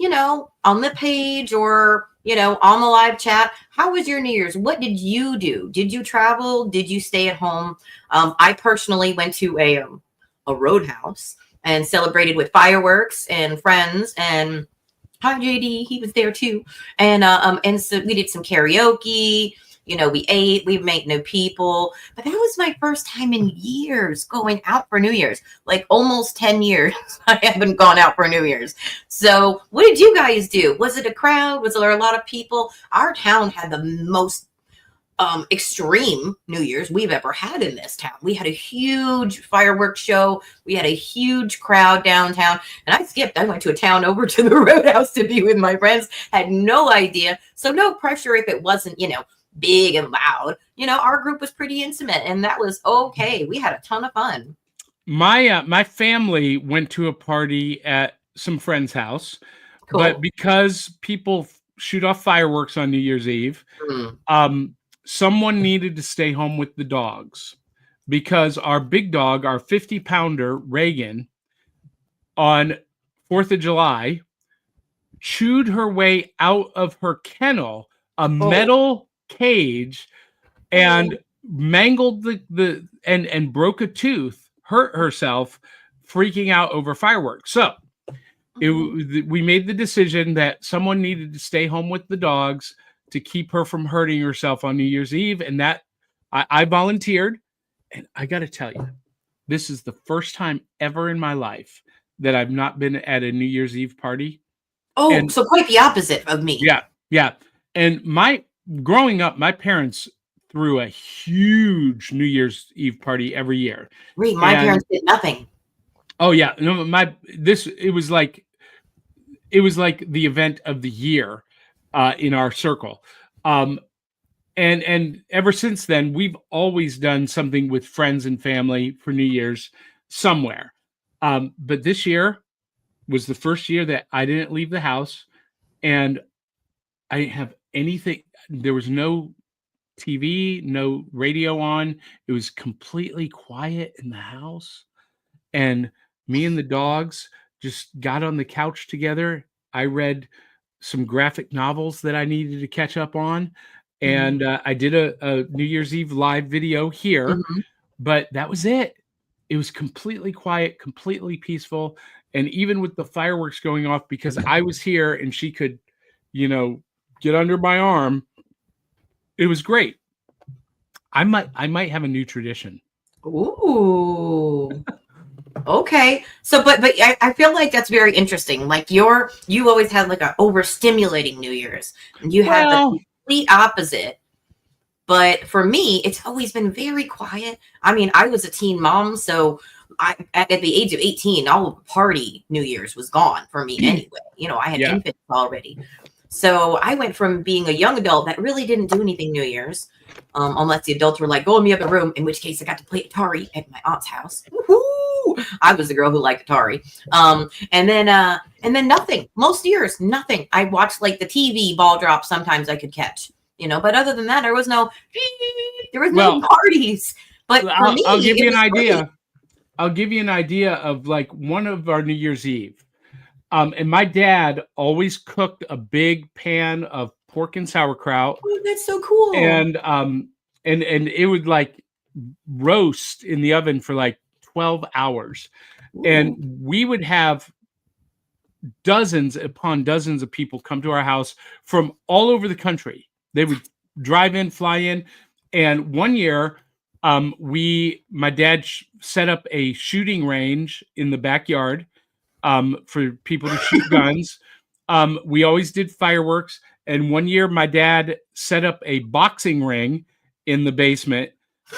Speaker 2: on the page or, on the live chat, how was your New Year's? What did you do? Did you travel? Did you stay at home? I personally went to a roadhouse and celebrated with fireworks and friends, and hi JD, he was there too. And so we did some karaoke. We ate, we made new people, but that was my first time in years going out for New Year's, like almost 10 years. I haven't gone out for New Year's. So what did you guys do? Was it a crowd? Was there a lot of people? Our town had the most extreme New Year's we've ever had in this town. We had a huge fireworks show. We had a huge crowd downtown, and I went to a town over to the roadhouse to be with my friends. Had no idea. So no pressure if it wasn't, big and loud. Our group was pretty intimate, and that was okay. We had a ton of fun.
Speaker 1: My family went to a party at some friend's house, but because people shoot off fireworks on New Year's Eve, someone needed to stay home with the dogs, because our big dog, our 50-pounder Reagan, on 4th of July, chewed her way out of her kennel, a metal cage, and mangled and broke a tooth, hurt herself, freaking out over fireworks. So we made the decision that someone needed to stay home with the dogs to keep her from hurting herself on New Year's Eve. And that I volunteered. And I got to tell you, this is the first time ever in my life that I've not been at a New Year's Eve party.
Speaker 2: So quite the opposite of me.
Speaker 1: Yeah. And growing up, my parents threw a huge New Year's Eve party every year.
Speaker 2: My parents did nothing.
Speaker 1: Oh yeah, no, it was like the event of the year in our circle, and ever since then we've always done something with friends and family for New Year's somewhere. But this year was the first year that I didn't leave the house, and I didn't have anything. There was no TV, no radio on. It was completely quiet in the house. And me and the dogs just got on the couch together. I read some graphic novels that I needed to catch up on. And I did a New Year's Eve live video here. But that was it. It was completely quiet, completely peaceful. And even with the fireworks going off, because I was here and she could, get under my arm, it was great. I might have a new tradition.
Speaker 2: Ooh. Okay. So, but I feel like that's very interesting. Like you always had like an overstimulating New Year's, and you had the complete opposite. But for me, it's always been very quiet. I mean, I was a teen mom, so at the age of 18, all of the party New Year's was gone for me anyway. You know, I had infants already. So I went from being a young adult that really didn't do anything New Year's, unless the adults were like, go in the other room, in which case I got to play Atari at my aunt's house. Woo-hoo! I was the girl who liked Atari. And then nothing. Most years, nothing. I watched like the TV ball drop sometimes I could catch, you know, but other than that, there was no parties. But for me,
Speaker 1: I'll give you an idea. Great. I'll give you an idea of like one of our New Year's Eve. And my dad always cooked a big pan of pork and sauerkraut.
Speaker 2: Oh, that's so cool.
Speaker 1: And it would like roast in the oven for like 12 hours. Ooh. And we would have dozens upon dozens of people come to our house from all over the country. They would drive in, fly in. And one year, my dad set up a shooting range in the backyard for people to shoot guns. We always did fireworks. And one year my dad set up a boxing ring in the basement,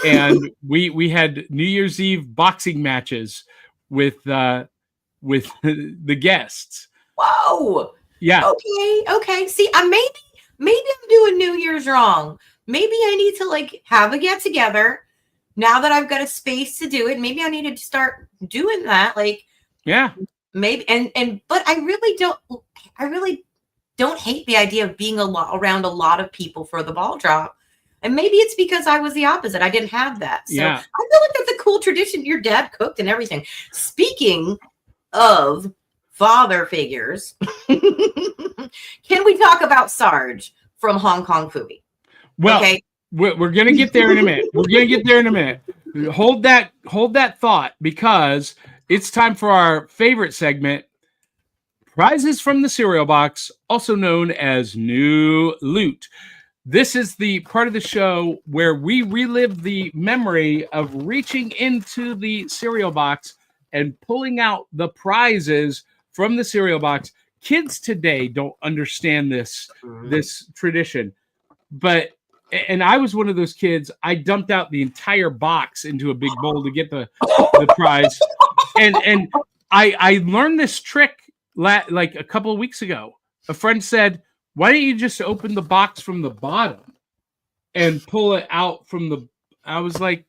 Speaker 1: and we had New Year's Eve boxing matches with the guests.
Speaker 2: Whoa.
Speaker 1: Yeah.
Speaker 2: Okay. See, maybe I'm doing New Year's wrong. Maybe I need to like have a get together now that I've got a space to do it. Maybe I need to start doing that. Like,
Speaker 1: yeah.
Speaker 2: Maybe but I really don't hate the idea of being around a lot of people for the ball drop. And maybe it's because I was the opposite. I didn't have that. So I feel like that's a cool tradition. Your dad cooked and everything. Speaking of father figures, can we talk about Sarge from Hong Kong Phooey?
Speaker 1: Well, okay. We're going to get there in a minute. Hold that thought, because it's time for our favorite segment, Prizes from the Cereal Box, also known as New Loot. This is the part of the show where we relive the memory of reaching into the cereal box and pulling out the prizes from the cereal box. Kids today don't understand this tradition, and I was one of those kids. I dumped out the entire box into a big bowl to get the prize. And I learned this trick like a couple of weeks ago. A friend said, why don't you just open the box from the bottom and pull it out from the... I was like,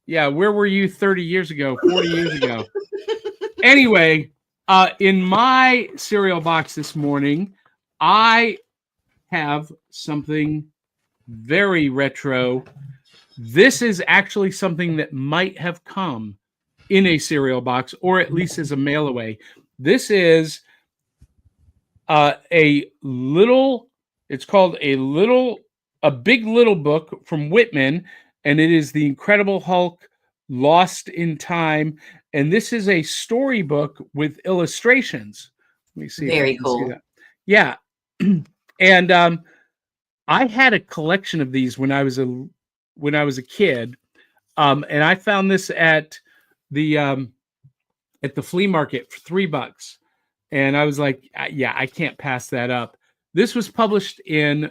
Speaker 1: yeah, where were you 30 years ago, 40 years ago? Anyway, in my cereal box this morning, I have something very retro. This is actually something that might have come in a cereal box, or at least as a mail away. This is it's called a big little book from Whitman, and it is The Incredible Hulk Lost in Time. And this is a storybook with illustrations. Let me see.
Speaker 2: Very cool.
Speaker 1: Yeah. And I had a collection of these when I was a kid. And I found this at the flea market for $3. And I was like, yeah, I can't pass that up. This was published in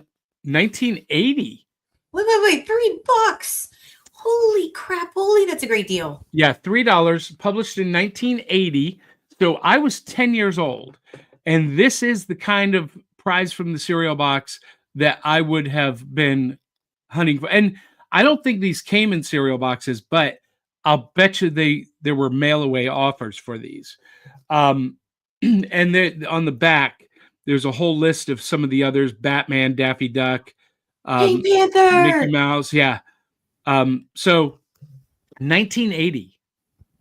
Speaker 1: 1980.
Speaker 2: Wait, $3. Holy crap. That's a great deal.
Speaker 1: Yeah, $3, published in 1980. So I was 10 years old. And this is the kind of prize from the cereal box that I would have been hunting for. And I don't think these came in cereal boxes, but I'll bet you there were mail away offers for these. And on the back, there's a whole list of some of the others: Batman, Daffy Duck,
Speaker 2: Pink Panther,
Speaker 1: Mickey Mouse. Yeah. So 1980.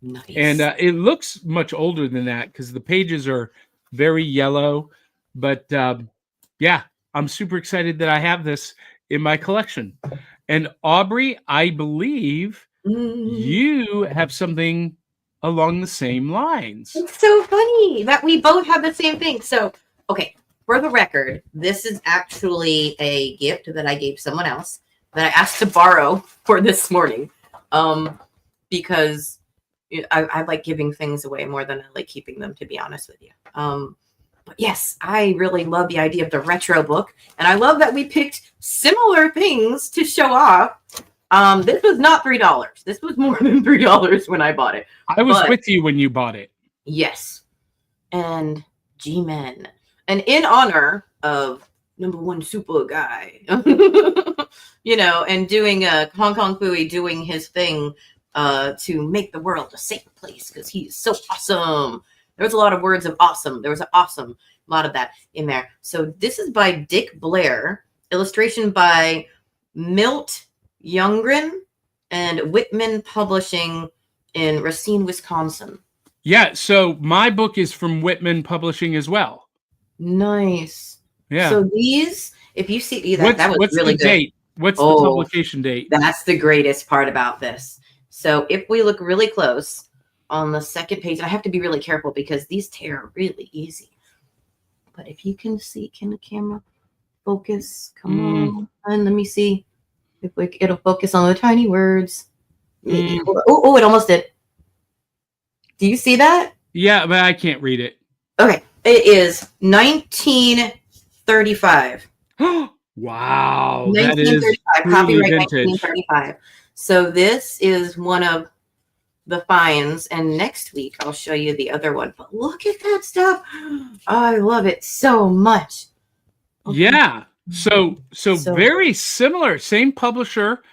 Speaker 2: Nice.
Speaker 1: And it looks much older than that because the pages are very yellow. But yeah, I'm super excited that I have this in my collection. And Aubrey, I believe you have something along the same lines.
Speaker 2: It's so funny that we both have the same thing. So, okay, for the record, this is actually a gift that I gave someone else that I asked to borrow for this morning, because I like giving things away more than I like keeping them, to be honest with you. But yes, I really love the idea of the retro book, and I love that we picked similar things to show off. This was not $3. This was more than $3 when I bought it.
Speaker 1: I was with you when you bought it.
Speaker 2: Yes. And G-Men. And in honor of #1 super guy, you know, and doing Kong Phooey doing his thing to make the world a safe place because he's so awesome. There was a lot of words of awesome. There was an awesome lot of that in there. So this is by Dick Blair, illustration by Milt Youngren and Whitman Publishing in Racine, Wisconsin.
Speaker 1: Yeah, so my book is from Whitman Publishing as well.
Speaker 2: Nice.
Speaker 1: Yeah.
Speaker 2: So these, if you see that was
Speaker 1: what's
Speaker 2: really
Speaker 1: the
Speaker 2: good.
Speaker 1: date? What's the publication date?
Speaker 2: That's the greatest part about this. So if we look really close on the second page, and I have to be really careful because these tear really easy. But if you can see, can the camera focus? Come on. And let me see if it'll focus on the tiny words. Oh, it almost did. Do you see that?
Speaker 1: Yeah, but I can't read it.
Speaker 2: Okay. It is 1935.
Speaker 1: Wow.
Speaker 2: 1935. Copyright 1935. So this is one of the finds, and next week I'll show you the other one. But look at that stuff. I love it so much. Okay.
Speaker 1: Yeah. So very similar. Same publisher.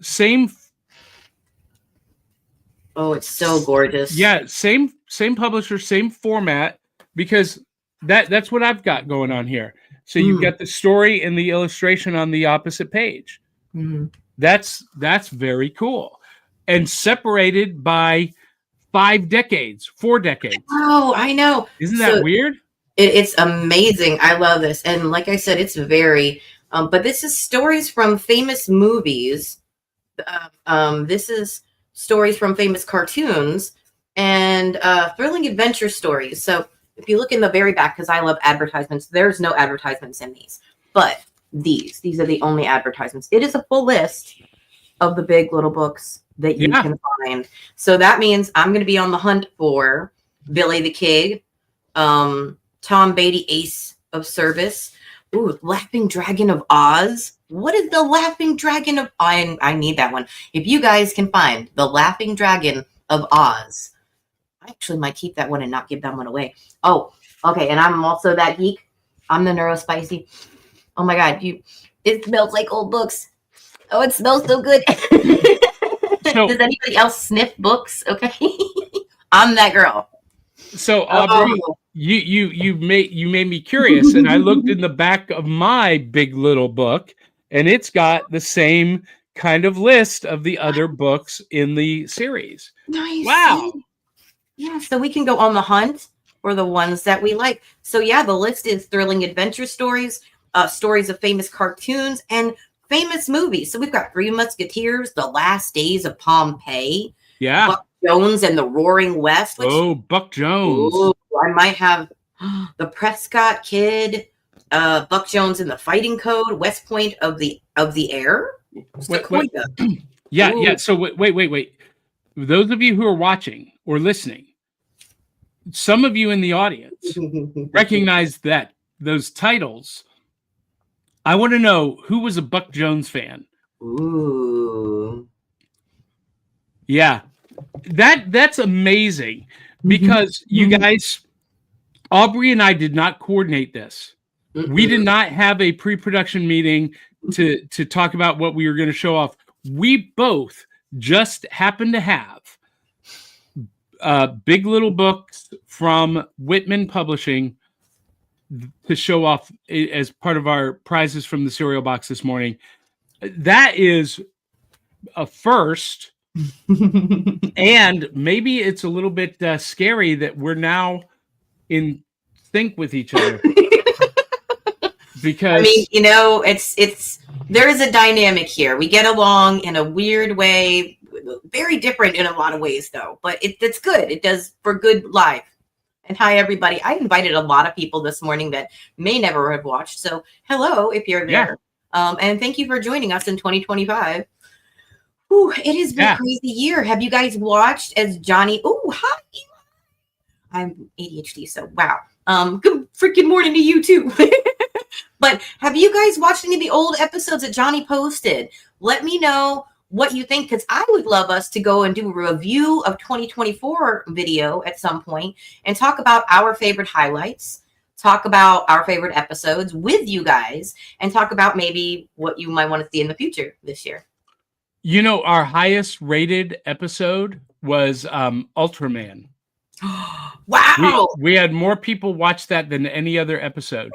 Speaker 1: Same.
Speaker 2: Oh, it's so gorgeous.
Speaker 1: Yeah, same publisher, same format, because that's what I've got going on here. So you've got the story and the illustration on the opposite page. That's very cool. And separated by 4 decades.
Speaker 2: Oh, I know.
Speaker 1: Isn't that weird?
Speaker 2: It's amazing. I love this. And like I said, it's very, but this is stories from famous movies. This is stories from famous cartoons and thrilling adventure stories. So if you look in the very back, because I love advertisements, there's no advertisements in these. But these are the only advertisements. It is a full list of the big little books that you can find. So that means I'm going to be on the hunt for Billy the Kid, Tom Beatty, Ace of Service. Ooh, Laughing Dragon of Oz. What is the Laughing Dragon of Oz? I need that one. If you guys can find the Laughing Dragon of Oz, I actually might keep that one and not give that one away. Oh, okay. And I'm also that geek. I'm the neurospicy. Oh my God. It smells like old books. Oh, it smells so good. Does anybody else sniff books? Okay. I'm that girl.
Speaker 1: So Aubrey, you made me curious, and I looked in the back of my big little book, and it's got the same kind of list of the other books in the series.
Speaker 2: Nice.
Speaker 1: Wow.
Speaker 2: Yeah, so we can go on the hunt for the ones that we like. So yeah, the list is thrilling adventure stories, stories of famous cartoons, and famous movies. So we've got Three Musketeers, The Last Days of Pompeii, Buck Jones and the Roaring West.
Speaker 1: Buck Jones.
Speaker 2: Ooh, I might have the Prescott Kid, Buck Jones and the Fighting Code, West Point of the Air.
Speaker 1: Wait. Yeah. So wait. Those of you who are watching or listening, some of you in the audience recognize those titles. I want to know who was a Buck Jones fan.
Speaker 2: Ooh.
Speaker 1: Yeah. That's amazing because you guys, Aubrey and I did not coordinate this. We did not have a pre-production meeting to talk about what we were going to show off. We both just happened to have big little books from Whitman Publishing to show off as part of our prizes from the cereal box this morning. That is a first. And maybe it's a little bit scary that we're now in sync with each other. Because
Speaker 2: I mean, it's there is a dynamic here. We get along in a weird way, very different in a lot of ways, though. But it's good. It does for good live. And hi, everybody. I invited a lot of people this morning that may never have watched. So hello, if you're there. Yeah. And thank you for joining us in 2025. Ooh, it has been a crazy year. Have you guys watched as Johnny? Oh, hi. I'm ADHD, so wow. Good freaking morning to you too. But have you guys watched any of the old episodes that Johnny posted? Let me know what you think, because I would love us to go and do a review of 2024 video at some point and talk about our favorite highlights, talk about our favorite episodes with you guys, and talk about maybe what you might want to see in the future this year.
Speaker 1: You know, our highest rated episode was Ultraman.
Speaker 2: Wow.
Speaker 1: We had more people watch that than any other episode.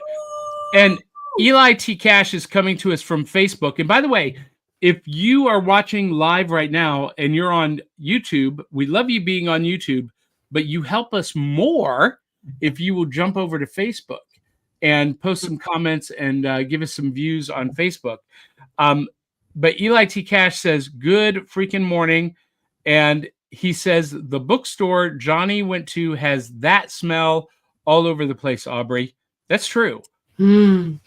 Speaker 1: And Eli T. Cash is coming to us from Facebook. And by the way, if you are watching live right now and you're on YouTube, we love you being on YouTube, but you help us more if you will jump over to Facebook and post some comments and give us some views on Facebook. But Eli T. Cash says, good freaking morning. And he says, the bookstore Johnny went to has that smell all over the place, Aubrey. That's true.
Speaker 2: I'm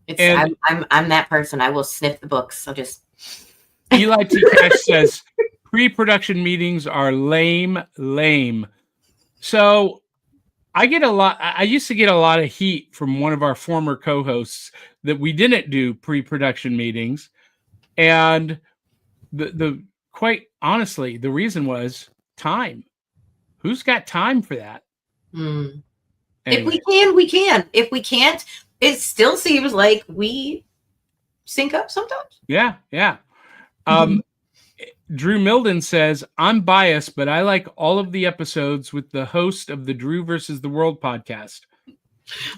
Speaker 2: that person. I will sniff the books. I'll just...
Speaker 1: Eli T. Cash says, pre-production meetings are lame. So I used to get a lot of heat from one of our former co-hosts that we didn't do pre-production meetings. And the quite honestly, the reason was time. Who's got time for that? Anyway.
Speaker 2: If we can, we can. If we can't, it still seems like we sync up sometimes.
Speaker 1: Yeah. Drew Milden says, I'm biased, but I like all of the episodes with the host of the Drew versus the World podcast.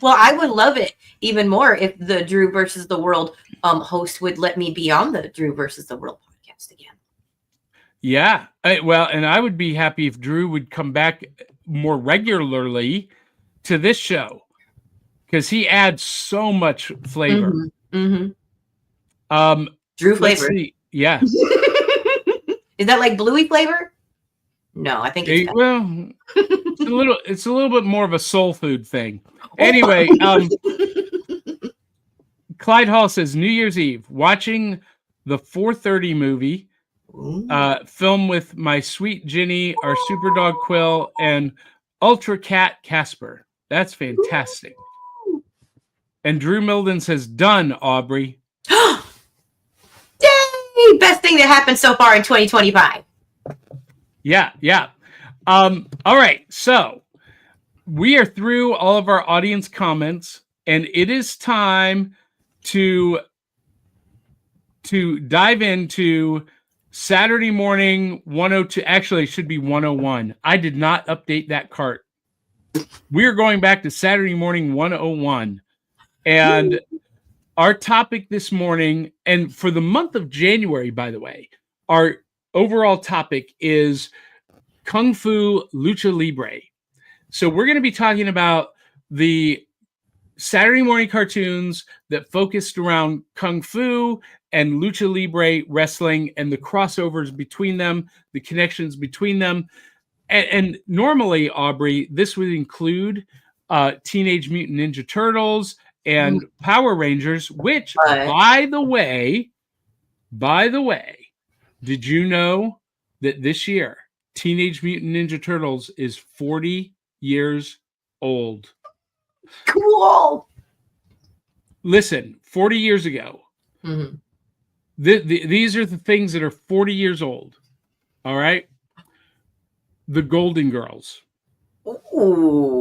Speaker 2: Well, I would love it even more if the Drew versus the World host would let me be on the Drew versus the World podcast again.
Speaker 1: Yeah. And I would be happy if Drew would come back more regularly to this show because he adds so much flavor.
Speaker 2: Drew flavor.
Speaker 1: Yeah.
Speaker 2: Is that like bluey flavor? No, I think it's
Speaker 1: well, it's a little bit more of a soul food thing. Anyway, Clyde Hall says New Year's Eve, watching the 4:30 movie, film with my sweet Ginny, our super dog Quill, and Ultra Cat Casper. That's fantastic. And Drew Milden says, done, Aubrey.
Speaker 2: Yay! Best thing that happened so far in 2025.
Speaker 1: Yeah. All right. So we are through all of our audience comments, and it is time to dive into Saturday morning 102. Actually, it should be 101. I did not update that cart. We're going back to Saturday morning 101. And our topic this morning, and for the month of January, by the way, our overall topic is Kung Fu Lucha Libre. So we're going to be talking about the Saturday morning cartoons that focused around Kung Fu and Lucha Libre wrestling and the crossovers between them, the connections between them. And normally, Aubrey, this would include Teenage Mutant Ninja Turtles and Power Rangers, which, by the way, did you know that this year Teenage Mutant Ninja Turtles is 40 years old?
Speaker 2: Cool.
Speaker 1: Listen, 40 years ago, these are the things that are 40 years old. All right. The Golden Girls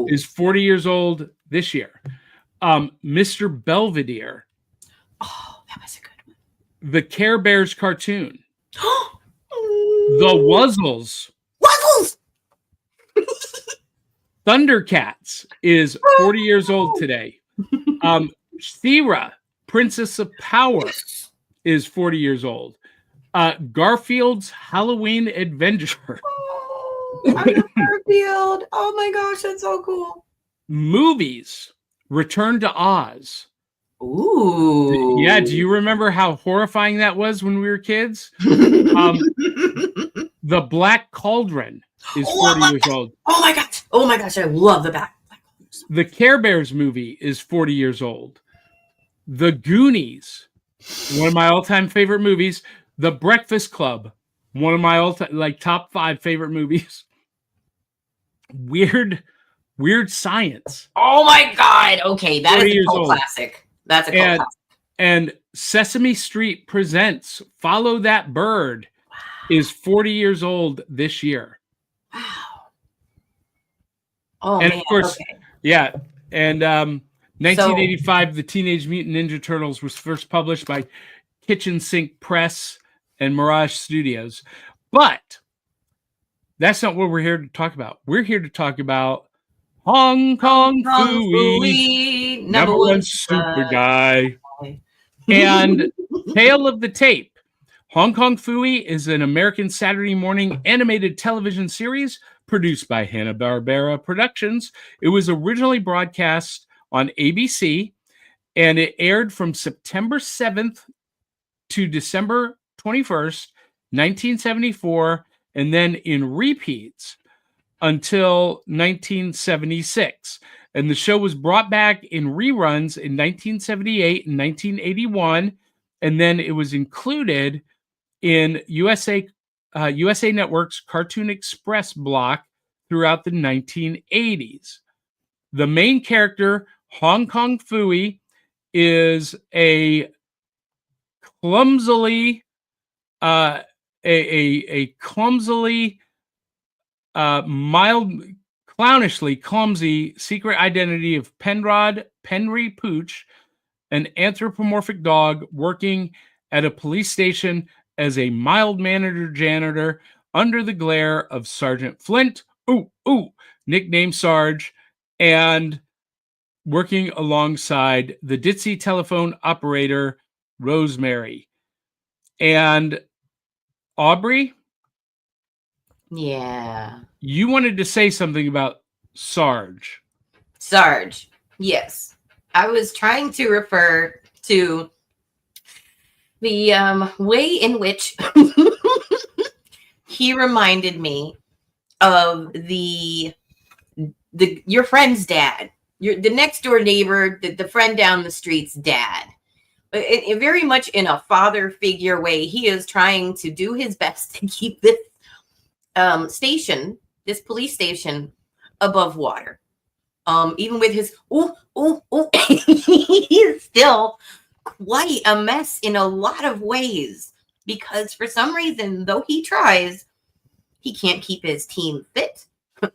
Speaker 1: is 40 years old this year. Mr. Belvedere.
Speaker 2: Oh, that was a good one.
Speaker 1: The Care Bears cartoon. The Wuzzles. Thundercats is 40 years old today. She-Ra, Princess of Power, is 40 years old. Garfield's Halloween Adventure.
Speaker 2: I love Garfield. Oh my gosh, that's so cool.
Speaker 1: Movies. Return to Oz.
Speaker 2: Ooh.
Speaker 1: Yeah, do you remember how horrifying that was when we were kids? The Black Cauldron is 40 years old.
Speaker 2: Oh my gosh, I love the Black Cauldron.
Speaker 1: The Care Bears movie is 40 years old. The Goonies, one of my all-time favorite movies. The Breakfast Club, one of my all-time top 5 favorite movies. Weird Weird Science.
Speaker 2: Oh my God. Okay. That
Speaker 1: 40
Speaker 2: is a
Speaker 1: years
Speaker 2: cult
Speaker 1: old.
Speaker 2: classic. That's a cult classic.
Speaker 1: And Sesame Street Presents Follow That Bird is 40 years old this year.
Speaker 2: Wow. Oh,
Speaker 1: and
Speaker 2: man.
Speaker 1: of course,
Speaker 2: okay.
Speaker 1: Yeah. And 1985, the Teenage Mutant Ninja Turtles was first published by Kitchen Sink Press and Mirage Studios. But that's not what we're here to talk about. We're here to talk about Hong Kong Phooey, number one super guy. And Tale of the Tape. Hong Kong Phooey is an American Saturday morning animated television series produced by Hanna-Barbera Productions. It was originally broadcast on ABC, and it aired from September 7th to December 21st, 1974, and then in repeats until 1976. And the show was brought back in reruns in 1978 and 1981, and then it was included in USA Network's Cartoon Express block throughout the 1980s. The main character, Hong Kong Phooey, is a clumsily clownishly clumsy secret identity of Penry Pooch, an anthropomorphic dog working at a police station as a mild-mannered janitor under the glare of Sergeant Flint, nicknamed Sarge, and working alongside the ditzy telephone operator, Rosemary. And Aubrey?
Speaker 2: Yeah.
Speaker 1: You wanted to say something about Sarge.
Speaker 2: Sarge. Yes. I was trying to refer to the way in which he reminded me of your friend's dad, the next door neighbor, the friend down the street's dad. It very much in a father figure way. He is trying to do his best to keep this this police station, above water. Even with his he is still quite a mess in a lot of ways, because for some reason, though he tries, he can't keep his team fit.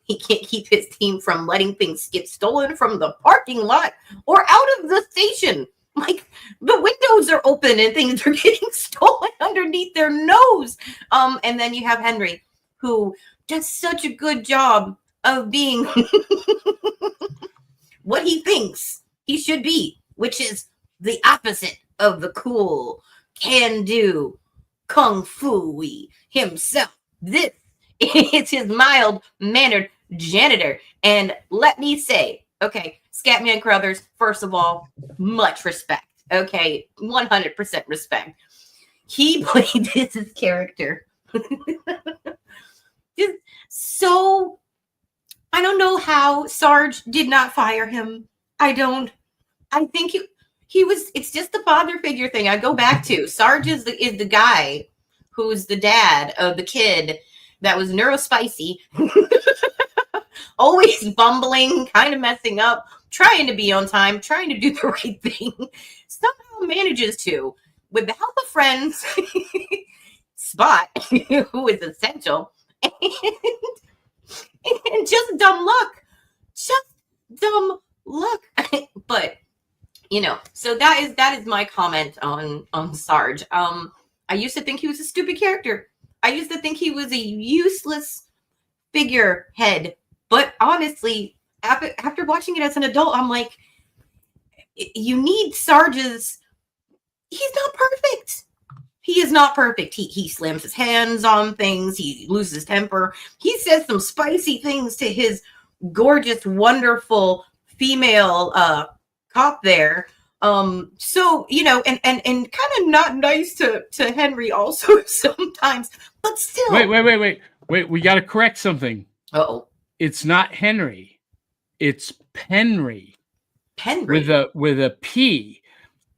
Speaker 2: He can't keep his team from letting things get stolen from the parking lot or out of the station. Like, the windows are open and things are getting stolen underneath their nose. And then you have Henry, who does such a good job of being what he thinks he should be, which is the opposite of the cool, can-do Kung Phooey himself. This is his mild-mannered janitor. And let me say, okay, Scatman Crothers, first of all, much respect. Okay, 100% respect. He played his character. So, I don't know how Sarge did not fire him. I think he was, it's just the father figure thing. I go back to Sarge is the guy who's the dad of the kid that was neurospicy, always bumbling, kind of messing up, trying to be on time, trying to do the right thing. Somehow manages to, with the help of friends, Spot, who is essential, and just dumb luck. But so that is my comment on Sarge. I used to think he was a stupid character. I used to think he was a useless figurehead. But honestly, after watching it as an adult, I'm like, you need Sarge's. He's not perfect. He is not perfect. He slams his hands on things. He loses temper. He says some spicy things to his gorgeous, wonderful female cop there. So, and kind of not nice to Henry also sometimes, but still.
Speaker 1: Wait. We got to correct something.
Speaker 2: Uh-oh.
Speaker 1: It's not Henry. It's Penry.
Speaker 2: Penry.
Speaker 1: With a P.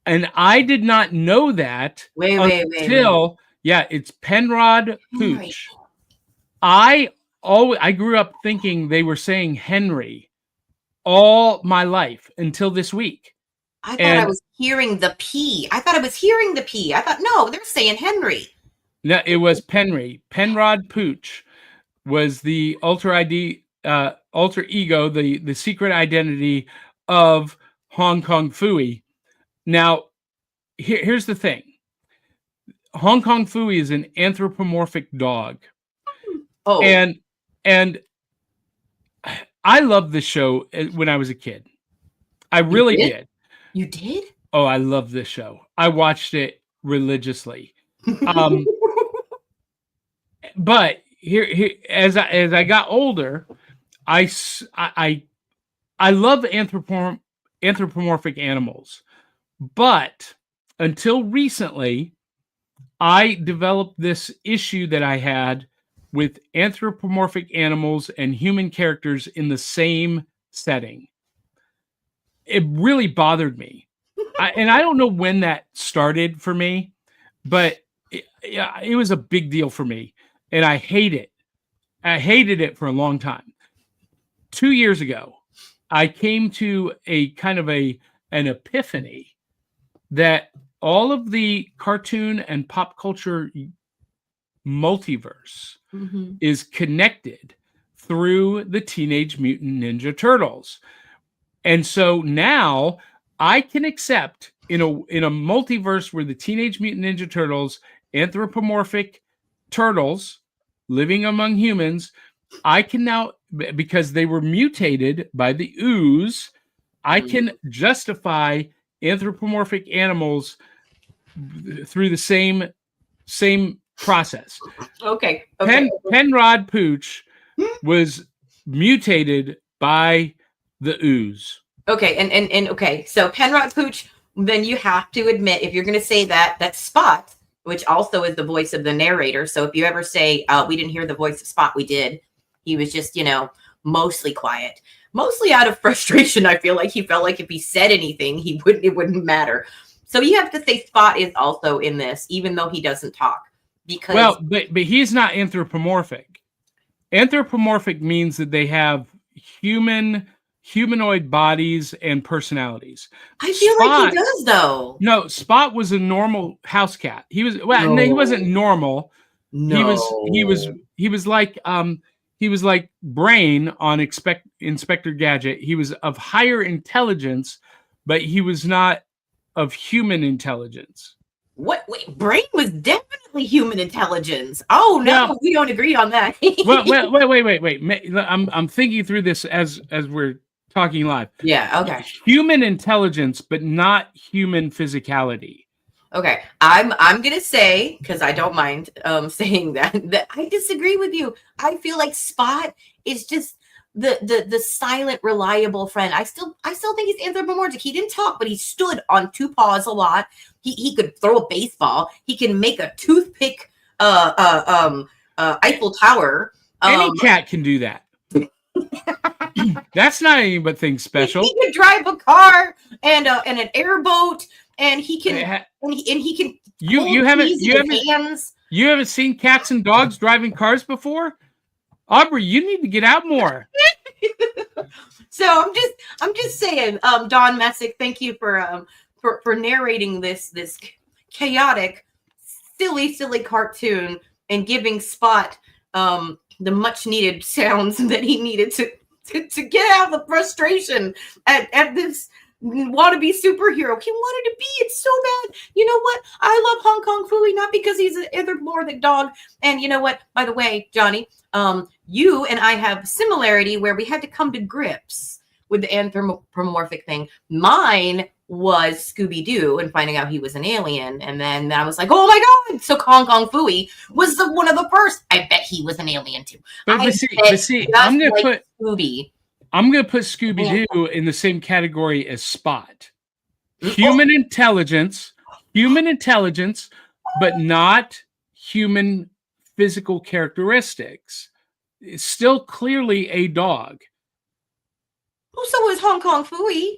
Speaker 1: And I did not know that
Speaker 2: until
Speaker 1: it's Penrod Pooch. I grew up thinking they were saying Henry, all my life until this week.
Speaker 2: I thought I was hearing the P. I thought no, they're saying Henry.
Speaker 1: No, it was Penry. Penrod Pooch was the alter ego, the secret identity of Hong Kong Phooey. Now, here's the thing. Hong Kong Phooey is an anthropomorphic dog.
Speaker 2: Oh.
Speaker 1: And I loved this show when I was a kid. I really did.
Speaker 2: You did?
Speaker 1: Oh, I love this show. I watched it religiously. But here, as I got older, I love anthropomorphic animals, but until recently, I developed this issue that I had with anthropomorphic animals and human characters in the same setting. It really bothered me. And I don't know when that started for me, but it was a big deal for me. And I hate it. I hated it for a long time. 2 years ago, I came to a kind of an epiphany that all of the cartoon and pop culture multiverse is connected through the Teenage Mutant Ninja Turtles. And so now I can accept in a multiverse where the Teenage Mutant Ninja Turtles, anthropomorphic turtles living among humans, I can now, because they were mutated by the ooze, I can justify anthropomorphic animals through the same process.
Speaker 2: Okay.
Speaker 1: Penrod Pooch was mutated by the ooze.
Speaker 2: Okay, and okay, so Penrod Pooch, then you have to admit, if you're going to say that Spot, which also is the voice of the narrator. So if you ever say, we didn't hear the voice of Spot, we did. He was just, mostly quiet, mostly out of frustration. I feel like he felt like if he said anything, it wouldn't matter. So you have to say Spot is also in this, even though he doesn't talk. Because
Speaker 1: but he's not anthropomorphic. Anthropomorphic means that they have humanoid bodies and personalities.
Speaker 2: I feel like he does, though.
Speaker 1: No, Spot was a normal house cat. He was no, he wasn't normal.
Speaker 2: No.
Speaker 1: He was like Brain on Inspector Gadget. He was of higher intelligence, but he was not of human intelligence.
Speaker 2: What? Wait, Brain was definitely human intelligence. Oh no, we don't agree on that.
Speaker 1: wait. I'm thinking through this as we're talking live.
Speaker 2: Yeah, okay.
Speaker 1: Human intelligence, but not human physicality.
Speaker 2: Okay, I'm gonna say, because I don't mind saying that I disagree with you. I feel like Spot is just the silent, reliable friend. I still think he's anthropomorphic. He didn't talk, but he stood on two paws a lot. He could throw a baseball. He can make a toothpick Eiffel Tower.
Speaker 1: Any cat can do that. That's not anything special.
Speaker 2: He can drive a car and an airboat, and he can he can.
Speaker 1: You haven't seen cats and dogs driving cars before? Aubrey, you need to get out more.
Speaker 2: So I'm just saying, Don Messick, thank you for narrating this chaotic, silly cartoon and giving Spot the much needed sounds that he needed to get out the frustration at this wannabe superhero. He wanted to be it so bad. You know what? I love Hong Kong Phooey, not because he's an anthropomorphic dog. And you know what? By the way, Johnny, you and I have similarity where we had to come to grips with the anthropomorphic thing. Mine was Scooby-Doo and finding out he was an alien. And then I was like, oh my God. So Kong Phooey was one of the first. I bet he was an alien too.
Speaker 1: But see, I'm going to put
Speaker 2: Scooby.
Speaker 1: I'm going to put Scooby-Doo in the same category as Spot. Human intelligence, but not human physical characteristics. It's still clearly a dog.
Speaker 2: Well, so is Hong Kong Phooey.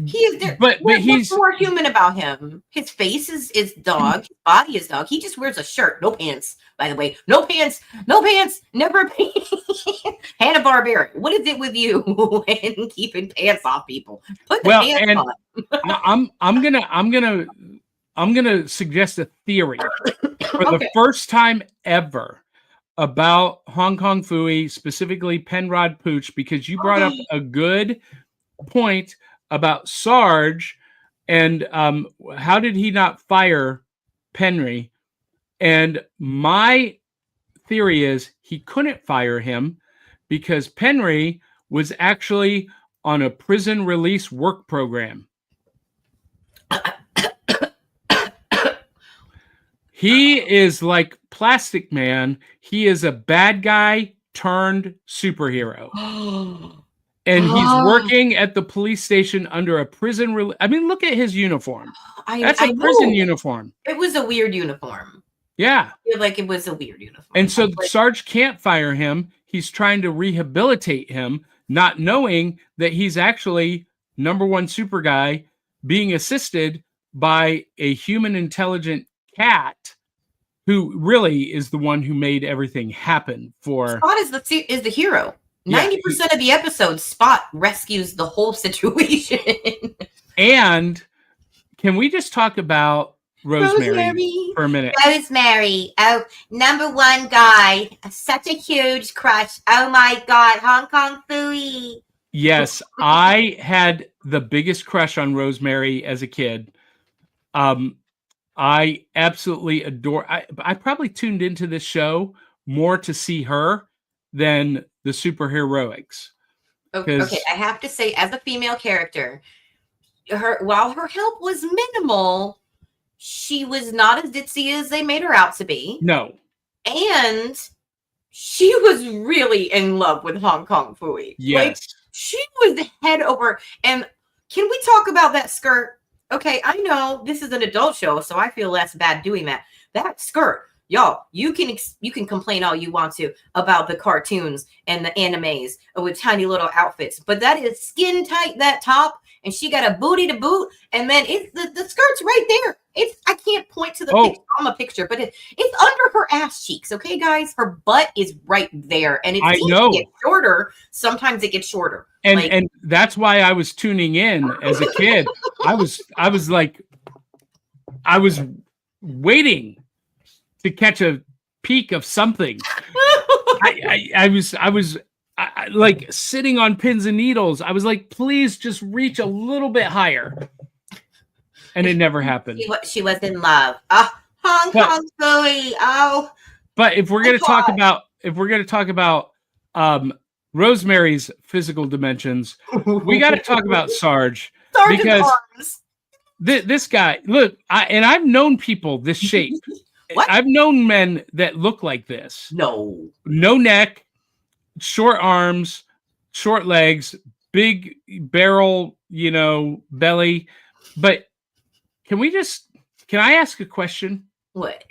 Speaker 2: He is there.
Speaker 1: But he's
Speaker 2: what's more human about him. His face is dog. His body is dog. He just wears a shirt, no pants. By the way, no pants, never pants. Hanna-Barbera, what is it with you and keeping pants off people? Put the pants
Speaker 1: on. I'm gonna suggest a theory for the first time ever about Hong Kong Phooey, specifically Penrod Pooch, because you brought up a good point about Sarge and how did he not fire Penry? And my theory is he couldn't fire him because Penry was actually on a prison release work program. He is like Plastic Man. He is a bad guy turned superhero. And he's working at the police station under a prison I mean, look at his uniform. That's a prison uniform.
Speaker 2: It was a weird uniform.
Speaker 1: Yeah.
Speaker 2: I feel like it was a weird uniform.
Speaker 1: And so Sarge can't fire him. He's trying to rehabilitate him, not knowing that he's actually #1 super guy being assisted by a human intelligent cat who really is the one who made everything happen for.
Speaker 2: Spot is the hero. 90% of the episodes, Spot rescues the whole situation.
Speaker 1: And can we just talk about Rosemary for a minute?
Speaker 2: Rosemary, #1 guy, such a huge crush. Oh my God, Hong Kong Phooey.
Speaker 1: Yes, I had the biggest crush on Rosemary as a kid. I absolutely adore. I probably tuned into this show more to see her than the superheroics.
Speaker 2: Okay, I have to say, as a female character, while her help was minimal, she was not as ditzy as they made her out to be.
Speaker 1: No.
Speaker 2: And she was really in love with Hong Kong Phooey.
Speaker 1: Yes.
Speaker 2: Like, she was head over. And can we talk about that skirt? Okay, I know this is an adult show, so I feel less bad doing that. That skirt, y'all, you can complain all you want to about the cartoons and the animes with tiny little outfits, but that is skin tight, that top, and she got a booty to boot, and then it's the skirt's right there. I can't point to the picture on the picture, but it's under her ass cheeks. Okay, guys, her butt is right there, and it gets shorter. Sometimes it gets shorter,
Speaker 1: and that's why I was tuning in as a kid. I was waiting to catch a peek of something. I was like sitting on pins and needles. I was like, please just reach a little bit higher. And it never happened.
Speaker 2: She was in love. Hong Kong Phooey. Oh.
Speaker 1: But if we're going to talk about Rosemary's physical dimensions, we got to talk about Sarge. Because this guy, look, I've known people this shape. I've known men that look like this. No neck, short arms, short legs, big barrel, belly. But can I ask a question?
Speaker 2: What?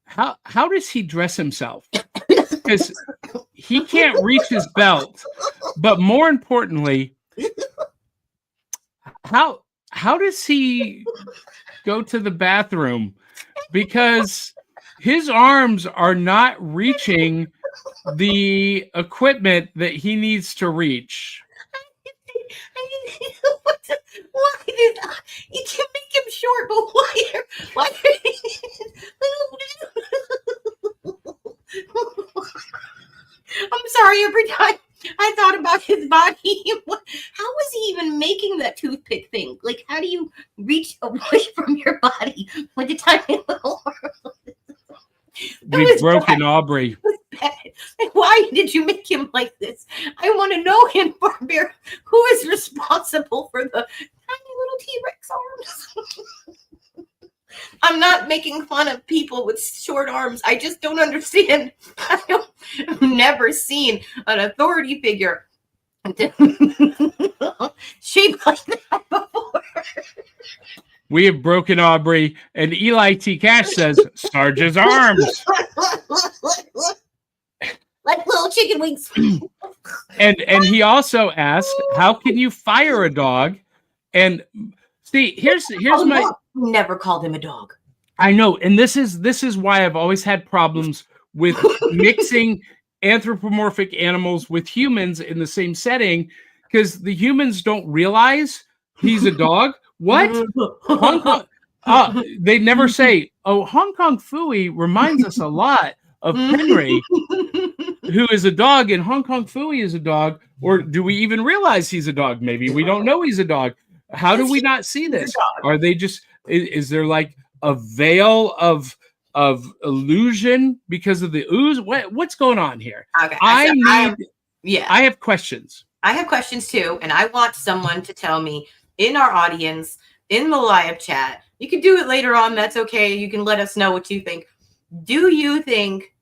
Speaker 1: How does he dress himself? Because he can't reach his belt. But more importantly, how does he go to the bathroom? Because his arms are not reaching the equipment that he needs to reach.
Speaker 2: You can make him short, but why I'm sorry, every time I thought about his body, how was he even making that toothpick thing? Like, how do you reach away from your body with a tiny little arm?
Speaker 1: We've broken Aubrey.
Speaker 2: Why did you make him like this? I want to know him, Barbara. Who is responsible for the tiny little T-Rex arms? I'm not making fun of people with short arms. I just don't understand. I've never seen an authority figure shaped like that before.
Speaker 1: We have broken Aubrey, and Eli T. Cash says, Sarge's arms.
Speaker 2: Like little chicken wings.
Speaker 1: And he also asked, how can you fire a dog And see, here's my.
Speaker 2: Never called him a dog.
Speaker 1: I know, and this is why I've always had problems with mixing anthropomorphic animals with humans in the same setting, because the humans don't realize he's a dog. What? Hong Kong, they never say, oh, Hong Kong Phooey reminds us a lot of Henry, who is a dog, and Hong Kong Phooey is a dog. Or do we even realize he's a dog? Maybe we don't know he's a dog. How do we not see this? Are they just, is there like a veil of illusion because of the ooze? What's going on here?
Speaker 2: Okay,
Speaker 1: I have questions.
Speaker 2: I have questions too, and I want someone to tell me in our audience, in the live chat. You can do it later on. That's okay. You can let us know what you think. Do you think,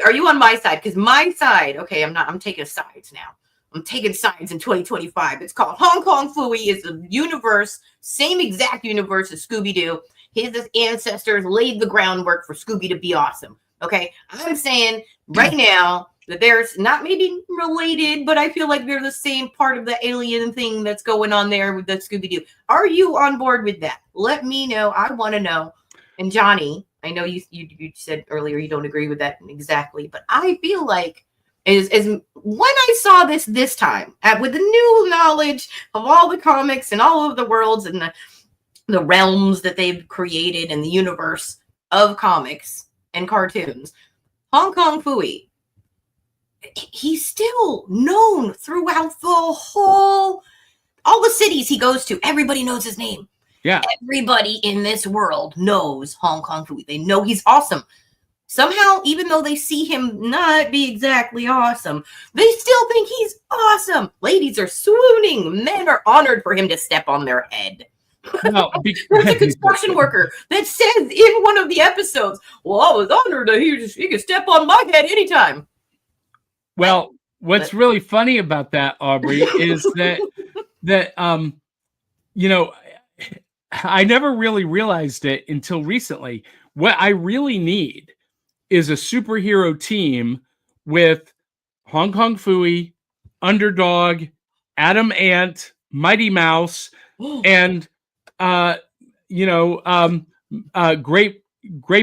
Speaker 2: are you on my side? Because my side, okay, I'm taking sides now. I'm taking sides in 2025. It's called Hong Kong Phooey. Is a universe, same exact universe as Scooby-Doo. His ancestors laid the groundwork for Scooby to be awesome. Okay, I'm saying right now that there's not maybe related, but I feel like they're the same part of the alien thing that's going on there with the Scooby-Doo. Are you on board with that? Let me know. I want to know. And Johnny, I know you said earlier you don't agree with that exactly, but I feel like is when I saw this time with the new knowledge of all the comics and all of the worlds and the realms that they've created in the universe of comics and cartoons, Hong Kong Phooey, he's still known throughout all the cities he goes to. Everybody knows his name.
Speaker 1: Yeah.
Speaker 2: Everybody in this world knows Hong Kong Phooey. They know he's awesome. Somehow, even though they see him not be exactly awesome, they still think he's awesome. Ladies are swooning. Men are honored for him to step on their head.
Speaker 1: No,
Speaker 2: there's a construction worker that says in one of the episodes, well, I was honored that he could step on my head anytime.
Speaker 1: Well, what's really funny about that, Aubrey, is that you know, I never really realized it until recently. What I really need is a superhero team with Hong Kong Phooey, Underdog, Adam Ant, Mighty Mouse, and Grape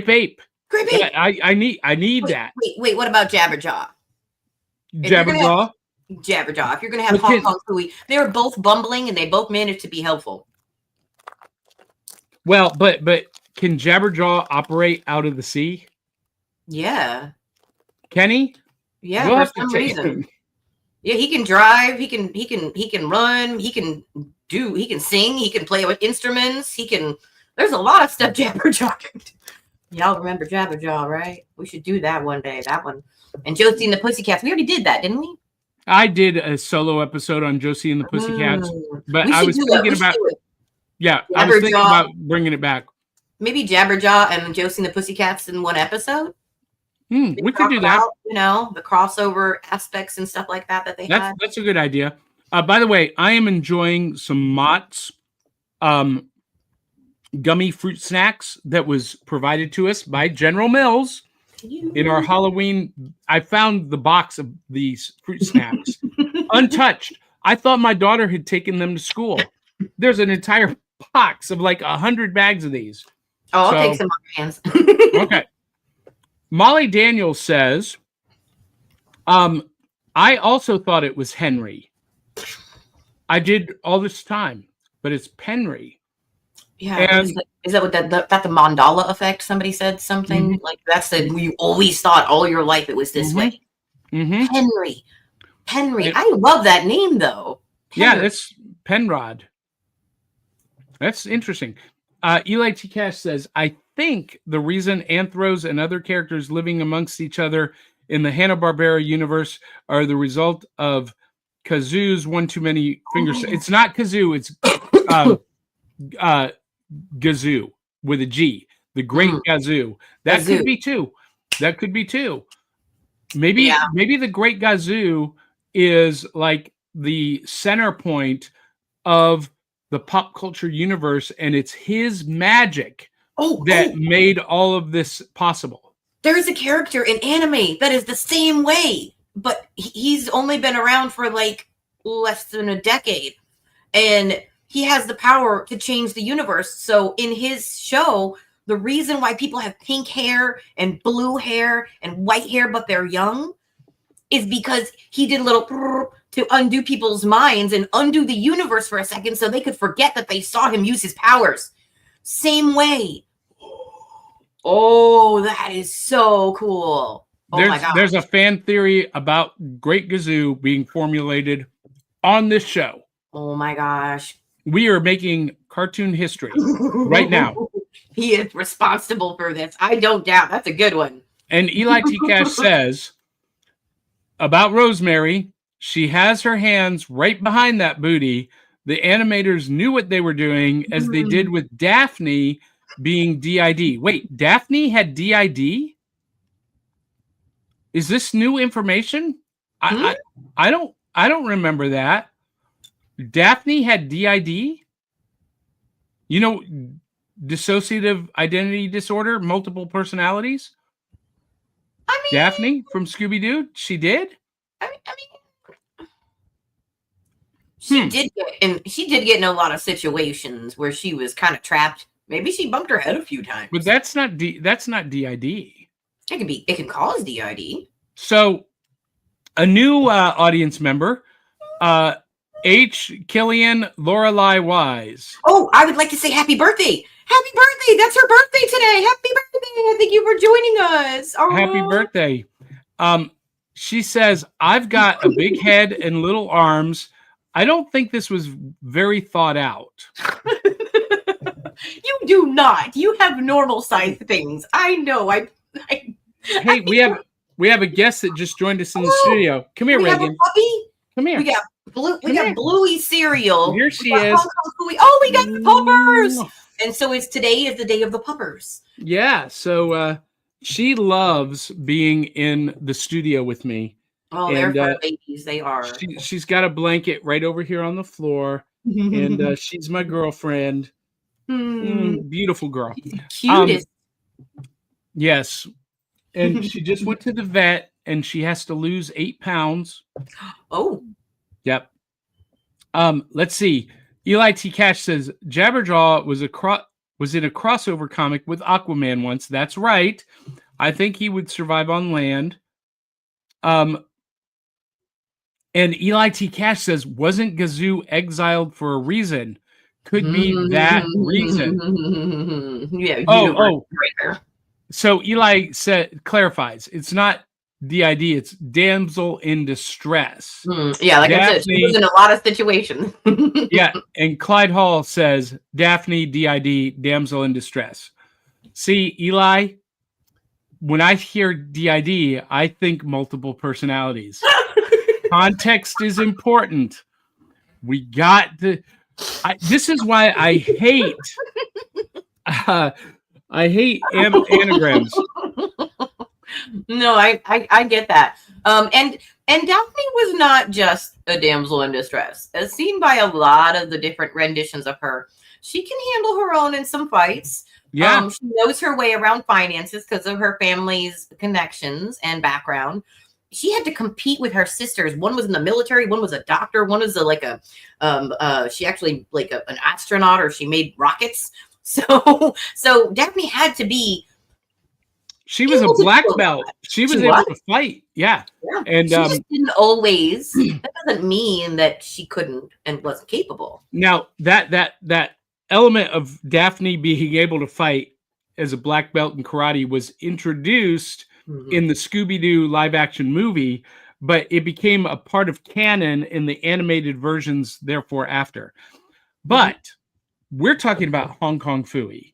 Speaker 1: Ape.
Speaker 2: Grape Ape.
Speaker 1: I need that.
Speaker 2: Wait, what about Jabberjaw?
Speaker 1: Jabberjaw?
Speaker 2: Jabberjaw. If you're going to have Hong Kong Phooey, they were both bumbling and they both managed to be helpful.
Speaker 1: Well, but can Jabberjaw operate out of the sea?
Speaker 2: Yeah.
Speaker 1: Can he?
Speaker 2: Yeah,
Speaker 1: we'll
Speaker 2: for some reason. Yeah, he can drive, he can run, he can sing, he can play with instruments, there's a lot of stuff Jabberjaw can do. Y'all remember Jabberjaw, right? We should do that one day, that one. And Josie and the Pussycats, we already did that, didn't we?
Speaker 1: I did a solo episode on Josie and the Pussycats, but I was thinking about I was thinking about bringing it back.
Speaker 2: Maybe Jabberjaw and Josie and the Pussycats in one episode.
Speaker 1: We could do that.
Speaker 2: The crossover aspects and stuff like that they had.
Speaker 1: That's a good idea. By the way, I am enjoying some Mott's gummy fruit snacks that was provided to us by General Mills in our Halloween. I found the box of these fruit snacks untouched. I thought my daughter had taken them to school. There's an entire box of like 100 bags of these.
Speaker 2: Oh, I'll take some on your hands.
Speaker 1: Okay. Molly Daniels says, I also thought it was Henry. I did all this time, but it's Penry.
Speaker 2: Yeah. And is that what that the mandala effect? Somebody said something like that's the you always thought all your life it was this way. Henry. I love that name though. Penry.
Speaker 1: Yeah, that's Penrod. That's interesting. Eli T. Cash says, I think the reason Anthros and other characters living amongst each other in the Hanna-Barbera universe are the result of Kazoo's one too many fingers. It's not Kazoo, it's Gazoo with a G. The Great Gazoo. That could be too. That could be too. Maybe the Great Gazoo is like the center point of the pop culture universe, and it's his magic that made all of this possible.
Speaker 2: There's a character in anime that is the same way, but he's only been around for like less than a decade. And he has the power to change the universe. So in his show, the reason why people have pink hair and blue hair and white hair, but they're young, is because he did a little to undo people's minds and undo the universe for a second so they could forget that they saw him use his powers. Same way. Oh, that is so cool. Oh my God.
Speaker 1: There's a fan theory about Great Gazoo being formulated on this show.
Speaker 2: Oh my gosh.
Speaker 1: We are making cartoon history right now.
Speaker 2: He is responsible for this. I don't doubt. That's a good one.
Speaker 1: And Eli T. Cash says about Rosemary, she has her hands right behind that booty. The animators knew what they were doing, as they did with Daphne being DID. Wait, Daphne had DID? Is this new information? I don't remember that. Daphne had DID? You know, dissociative identity disorder, multiple personalities?
Speaker 2: I mean,
Speaker 1: Daphne from Scooby-Doo, she did?
Speaker 2: I mean, she did get in a lot of situations where she was kind of trapped. Maybe she bumped her head a few times.
Speaker 1: But that's not DID.
Speaker 2: It can cause DID.
Speaker 1: So, a new audience member, H. Killian Lorelei Wise.
Speaker 2: Oh, I would like to say happy birthday. Happy birthday. That's her birthday today. Happy birthday. Thank you for joining us. Oh.
Speaker 1: Happy birthday. She says, I've got a big head and little arms. I don't think this was very thought out.
Speaker 2: You do not. You have normal sized things. I know.
Speaker 1: Hey, we have a guest that just joined us in the studio. Come here,
Speaker 2: we
Speaker 1: Reagan.
Speaker 2: have a puppy.
Speaker 1: Come here.
Speaker 2: We got Bluey cereal.
Speaker 1: Here she is.
Speaker 2: Oh, we got the puppers. And so today is the day of the puppers.
Speaker 1: Yeah. So she loves being in the studio with me.
Speaker 2: Oh, they're fur babies. They are.
Speaker 1: She's got a blanket right over here on the floor, and she's my girlfriend. Beautiful girl.
Speaker 2: Cutest.
Speaker 1: Yes. And she just went to the vet, and she has to lose 8 pounds.
Speaker 2: Oh.
Speaker 1: Yep. Let's see. Eli T. Cash says Jabberjaw was in a crossover comic with Aquaman once. That's right. I think he would survive on land. And Eli T. Cash says, wasn't Gazoo exiled for a reason? Could be that reason.
Speaker 2: Yeah.
Speaker 1: Right. So Eli clarifies, it's not DID, it's damsel in distress.
Speaker 2: Yeah, like I said, she was in a lot of situations.
Speaker 1: Yeah, and Clyde Hall says Daphne DID, damsel in distress. See, Eli, when I hear DID, I think multiple personalities. Context is important. We got to. This is why I hate. I hate anagrams.
Speaker 2: No, I get that. And Daphne was not just a damsel in distress. As seen by a lot of the different renditions of her, she can handle her own in some fights.
Speaker 1: Yeah.
Speaker 2: She knows her way around finances because of her family's connections and background. She had to compete with her sisters. One was in the military, one was a doctor, one was she actually an astronaut, or she made rockets. So Daphne had to be.
Speaker 1: She was a black belt. She was able to fight. Yeah. And
Speaker 2: she just didn't always. That doesn't mean that she couldn't and wasn't capable.
Speaker 1: Now that element of Daphne being able to fight as a black belt in karate was introduced in the Scooby-Doo live action movie, but it became a part of canon in the animated versions therefore after. But we're talking about Hong Kong Phooey.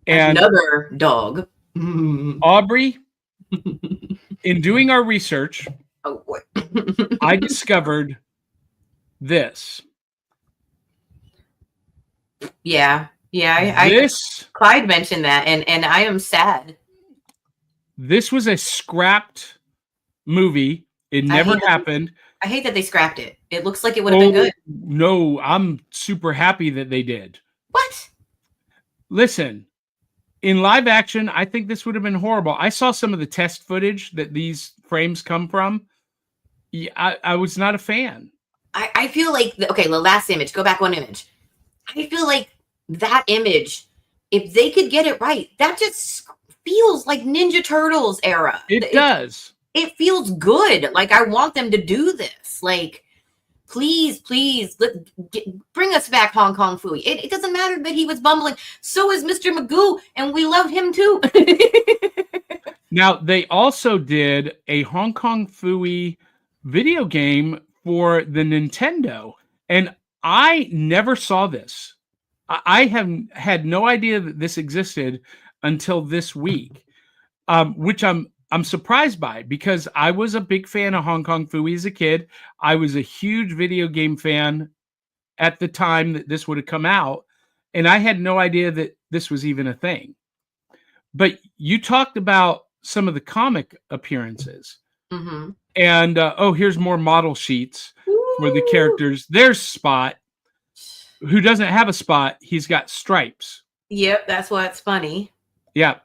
Speaker 1: And
Speaker 2: another dog.
Speaker 1: Aubrey, in doing our research, I discovered this.
Speaker 2: Yeah. Clyde mentioned that, and I am sad.
Speaker 1: This was a scrapped movie. It never happened.
Speaker 2: I hate that they scrapped it. It looks like it would have been good.
Speaker 1: No, I'm super happy that they did.
Speaker 2: What?
Speaker 1: Listen, in live action, I think this would have been horrible. I saw some of the test footage that these frames come from. Yeah, I was not a fan.
Speaker 2: I feel like, the last image, go back one image. I feel like that image, if they could get it right, that just feels like Ninja Turtles era.
Speaker 1: It does.
Speaker 2: It feels good. Like, I want them to do this. Like, please, bring us back Hong Kong Phooey. It doesn't matter that he was bumbling. So is Mr. Magoo, and we love him too.
Speaker 1: Now, they also did a Hong Kong Phooey video game for the Nintendo, and I never saw this. I have had no idea that this existed until this week, which I'm surprised by, because I was a big fan of Hong Kong Phooey as a kid. I was a huge video game fan at the time that this would have come out, and I had no idea that this was even a thing. But you talked about some of the comic appearances.
Speaker 2: Mm-hmm.
Speaker 1: And, here's more model sheets for the characters. There's Spot, who doesn't have a spot. He's got stripes.
Speaker 2: Yep, that's why it's funny.
Speaker 1: Yeah.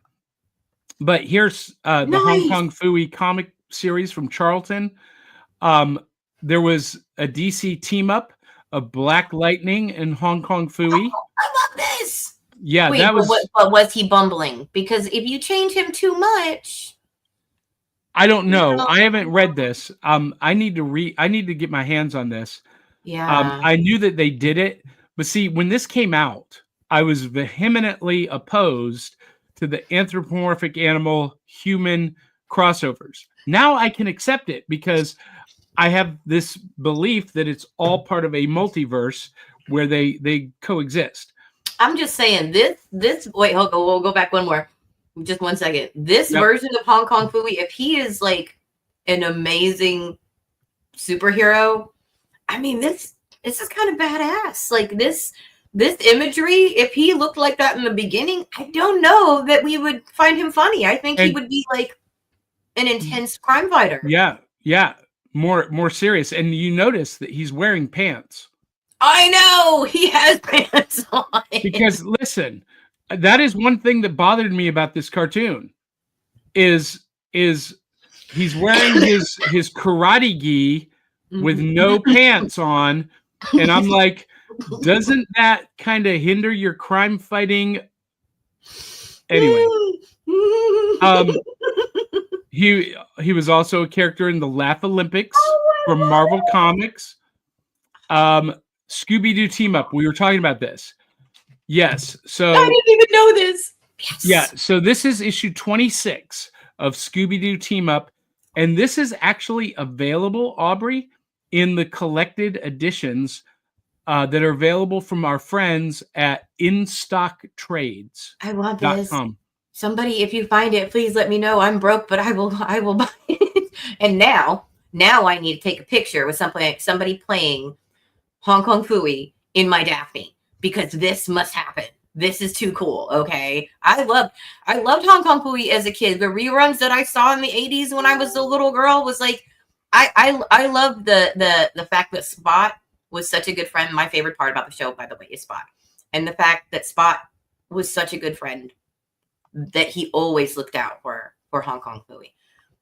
Speaker 1: But here's the Hong Kong Phooey comic series from Charlton. There was a DC team up of Black Lightning and Hong Kong Phooey.
Speaker 2: Oh, I love this.
Speaker 1: Yeah,
Speaker 2: wait,
Speaker 1: that was.
Speaker 2: But was he bumbling? Because if you change him too much,
Speaker 1: I don't know. I haven't read this. I need to get my hands on this.
Speaker 2: Yeah.
Speaker 1: I knew that they did it, but see, when this came out, I was vehemently opposed to the anthropomorphic animal human crossovers. Now I can accept it because I have this belief that it's all part of a multiverse where they coexist.
Speaker 2: I'm just saying this. Wait, we'll go back one more. Just 1 second. This version of Hong Kong Phooey, if he is like an amazing superhero, I mean, this is kind of badass. Like this imagery, if he looked like that in the beginning, I don't know that we would find him funny. I think he would be like an intense crime fighter.
Speaker 1: Yeah. More serious. And you notice that he's wearing pants.
Speaker 2: I know he has pants on.
Speaker 1: Because listen, that is one thing that bothered me about this cartoon is he's wearing his karate gi with no pants on, and I'm like, doesn't that kind of hinder your crime fighting? Anyway, he was also a character in the Laugh Olympics from Marvel Comics. Scooby-Doo team up. We were talking about this. Yes. So
Speaker 2: I didn't even know this. Yes.
Speaker 1: Yeah. So this is issue 26 of Scooby-Doo team up, and this is actually available, Aubrey, in the collected editions that are available from our friends at InStockTrades.
Speaker 2: I love this. Somebody, if you find it, please let me know. I'm broke, but I will buy it. And now I need to take a picture with somebody playing Hong Kong Phooey in my Daphne, because this must happen. This is too cool. Okay. I loved Hong Kong Phooey as a kid. The reruns that I saw in the 80s when I was a little girl was like, I love the fact that Spot was such a good friend. My favorite part about the show, by the way, is Spot. And the fact that Spot was such a good friend that he always looked out for Hong Kong Phooey.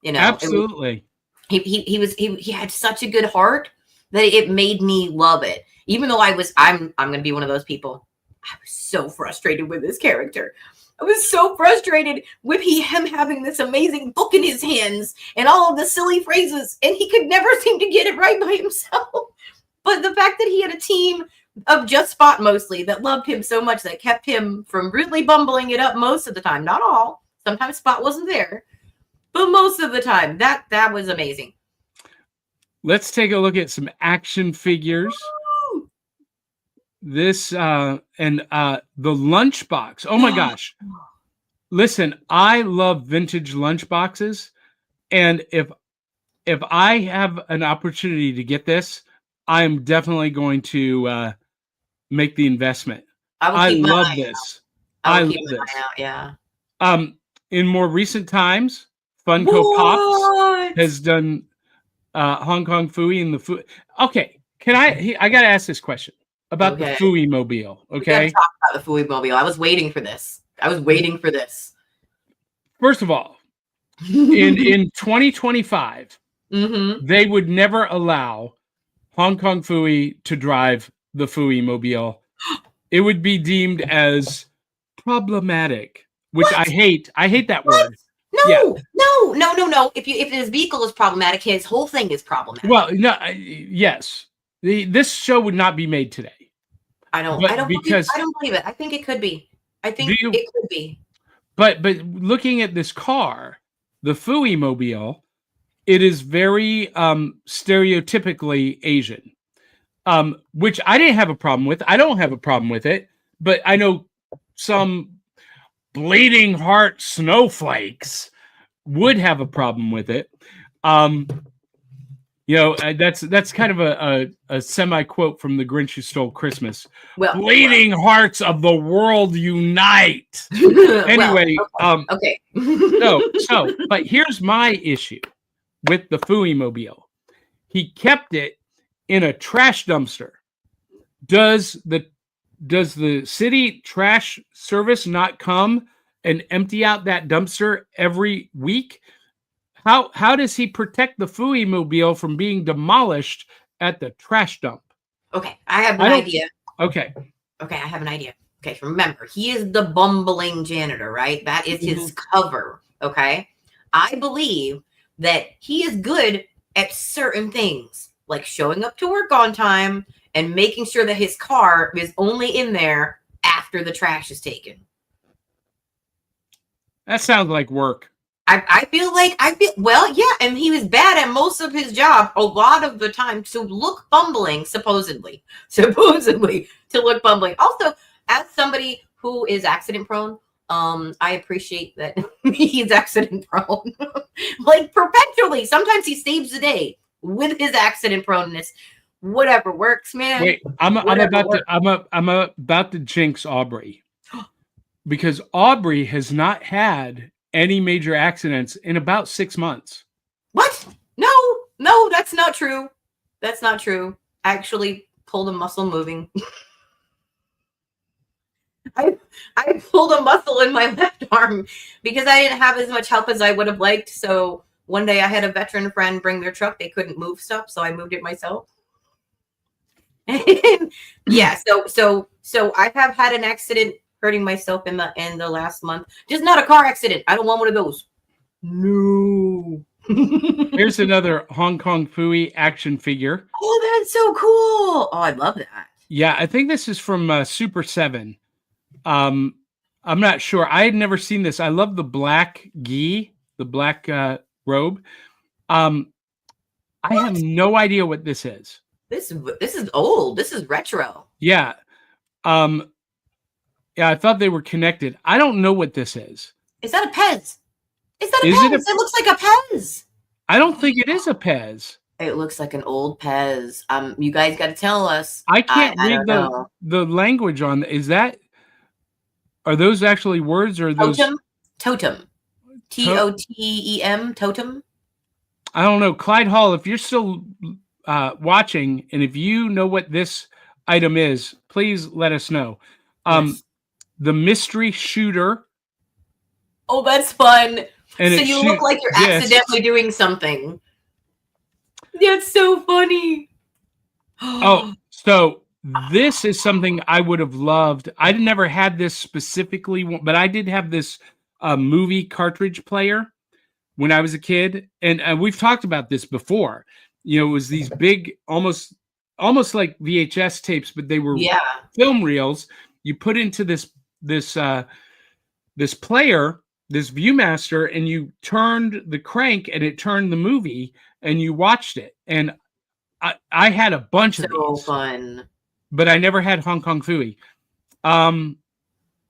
Speaker 2: You know,
Speaker 1: absolutely.
Speaker 2: He had such a good heart that it made me love it. Even though I'm going to be one of those people. I was so frustrated with this character. I was so frustrated with him having this amazing book in his hands and all of the silly phrases, and he could never seem to get it right by himself. But the fact that he had a team of just Spot mostly that loved him so much that kept him from really bumbling it up most of the time. Not all. Sometimes Spot wasn't there. But most of the time, that was amazing.
Speaker 1: Let's take a look at some action figures. This and the lunchbox. Oh my gosh. Listen, I love vintage lunchboxes. And if I have an opportunity to get this, I am definitely going to make the investment. I love this. I love this.
Speaker 2: Yeah.
Speaker 1: In more recent times, Funko Pops has done Hong Kong Phooey and the Phooey. Okay, I got to ask this question about the Phooey Mobile. Okay,
Speaker 2: talk about the Phooey Mobile. I was waiting for this.
Speaker 1: First of all, in 2025, they would never allow Hong Kong Phooey to drive the Phooey Mobile it would be deemed as problematic, which
Speaker 2: What?
Speaker 1: I hate. I hate that
Speaker 2: What?
Speaker 1: word.
Speaker 2: No,
Speaker 1: Yeah.
Speaker 2: no. If his vehicle is problematic, his whole thing is problematic.
Speaker 1: Well, no, yes. This show would not be made today.
Speaker 2: I don't believe it. I think it could be. I think it could be.
Speaker 1: But looking at this car, the Phooey mobile, it is very stereotypically Asian. Which I didn't have a problem with. I don't have a problem with it, but I know some bleeding heart snowflakes would have a problem with it. That's kind of a semi quote from The Grinch Who Stole Christmas. Bleeding hearts of the world unite. Anyway,
Speaker 2: okay.
Speaker 1: But here's my issue with the Phooey mobile. He kept it in a trash dumpster. Does the city trash service not come and empty out that dumpster every week? How does he protect the Phooey mobile from being demolished at the trash dump?
Speaker 2: Okay, I have an idea.
Speaker 1: Okay,
Speaker 2: I have an idea. Okay, remember, he is the bumbling janitor, right? That is his cover, okay? I believe that he is good at certain things, like showing up to work on time and making sure that his car is only in there after the trash is taken.
Speaker 1: That sounds like work.
Speaker 2: I feel well, yeah, and he was bad at most of his job a lot of the time to look bumbling, supposedly to look bumbling. Also, as somebody who is accident prone, I appreciate that he's accident prone, like perpetually. Sometimes he saves the day with his accident proneness. Whatever works, man.
Speaker 1: Wait, I'm about to jinx Aubrey, because Aubrey has not had any major accidents in about 6 months.
Speaker 2: What? No, that's not true. That's not true. I actually pulled a muscle moving. I pulled a muscle in my left arm because I didn't have as much help as I would have liked. So one day I had a veteran friend bring their truck. They couldn't move stuff, so I moved it myself. Yeah, so I have had an accident hurting myself in the last month. Just not a car accident. I don't want one of those. No.
Speaker 1: Here's another Hong Kong Phooey action figure.
Speaker 2: Oh, that's so cool. Oh, I love that.
Speaker 1: Yeah, I think this is from Super 7. I'm not sure. I had never seen this. I love the black gi, the black robe. I have no idea what this is.
Speaker 2: This is old. This is retro.
Speaker 1: Yeah. Yeah, I thought they were connected. I don't know what this is.
Speaker 2: Is that a Pez? Is that a Pez? It looks like a Pez.
Speaker 1: I don't think it is a Pez.
Speaker 2: It looks like an old Pez. You guys got to tell us.
Speaker 1: I can't read the language on. Are those actually words or those?
Speaker 2: Totem. TOTEM. Totem.
Speaker 1: I don't know. Clyde Hall, if you're still watching and if you know what this item is, please let us know. Yes. The mystery shooter.
Speaker 2: Oh, that's fun.
Speaker 1: And
Speaker 2: so you look like you're accidentally doing something. That's so funny.
Speaker 1: Oh, so this is something I would have loved. I never had this specifically, but I did have this movie cartridge player when I was a kid. And we've talked about this before. You know, it was these big, almost like VHS tapes, but they were film reels. You put into this player, this Viewmaster, and you turned the crank and it turned the movie and you watched it. And I had a bunch of these.
Speaker 2: So fun.
Speaker 1: But I never had Hong Kong Phooey.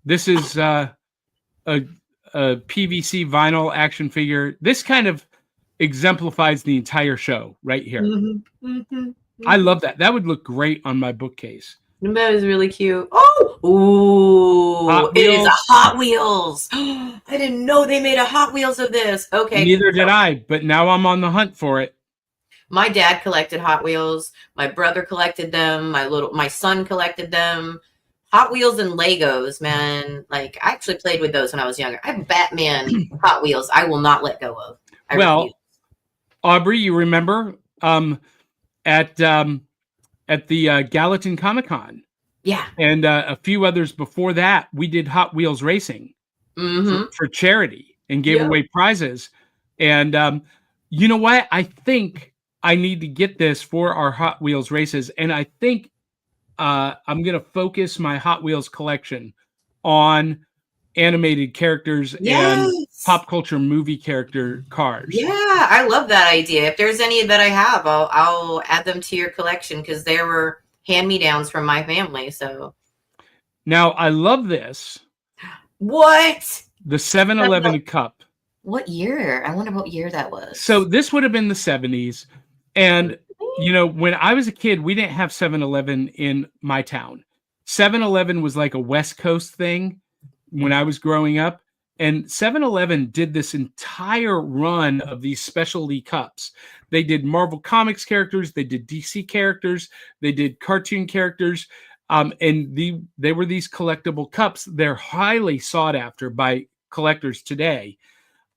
Speaker 1: This is a PVC vinyl action figure. This kind of exemplifies the entire show right here.
Speaker 2: Mm-hmm. Mm-hmm. Mm-hmm.
Speaker 1: I love that. That would look great on my bookcase.
Speaker 2: That is really cute. Oh, it is a Hot Wheels. I didn't know they made a Hot Wheels of this. Okay.
Speaker 1: Neither did I, but now I'm on the hunt for it.
Speaker 2: My dad collected Hot Wheels. My brother collected them. My son collected them. Hot Wheels and Legos, man. Like, I actually played with those when I was younger. I have Batman Hot Wheels I will not let go of. I refuse.
Speaker 1: Aubrey, you remember at the Gallatin Comic-Con,
Speaker 2: Yeah.
Speaker 1: And a few others before that, we did Hot Wheels racing for charity and gave away prizes. And you know what? I think I need to get this for our Hot Wheels races. And I think I'm going to focus my Hot Wheels collection on animated characters and pop culture movie character cars.
Speaker 2: Yeah, I love that idea. If there's any that I have, I'll add them to your collection because there were hand-me-downs from my family. So
Speaker 1: now I love this.
Speaker 2: What?
Speaker 1: The 7-Eleven cup.
Speaker 2: What year? I wonder what year that was.
Speaker 1: So this would have been the 70s. And, you know, when I was a kid, we didn't have 7-Eleven in my town. 7-Eleven was like a West Coast thing when I was growing up. And 7-Eleven did this entire run of these specialty cups. They did Marvel Comics characters. They did DC characters. They did cartoon characters. And they were these collectible cups. They're highly sought after by collectors today.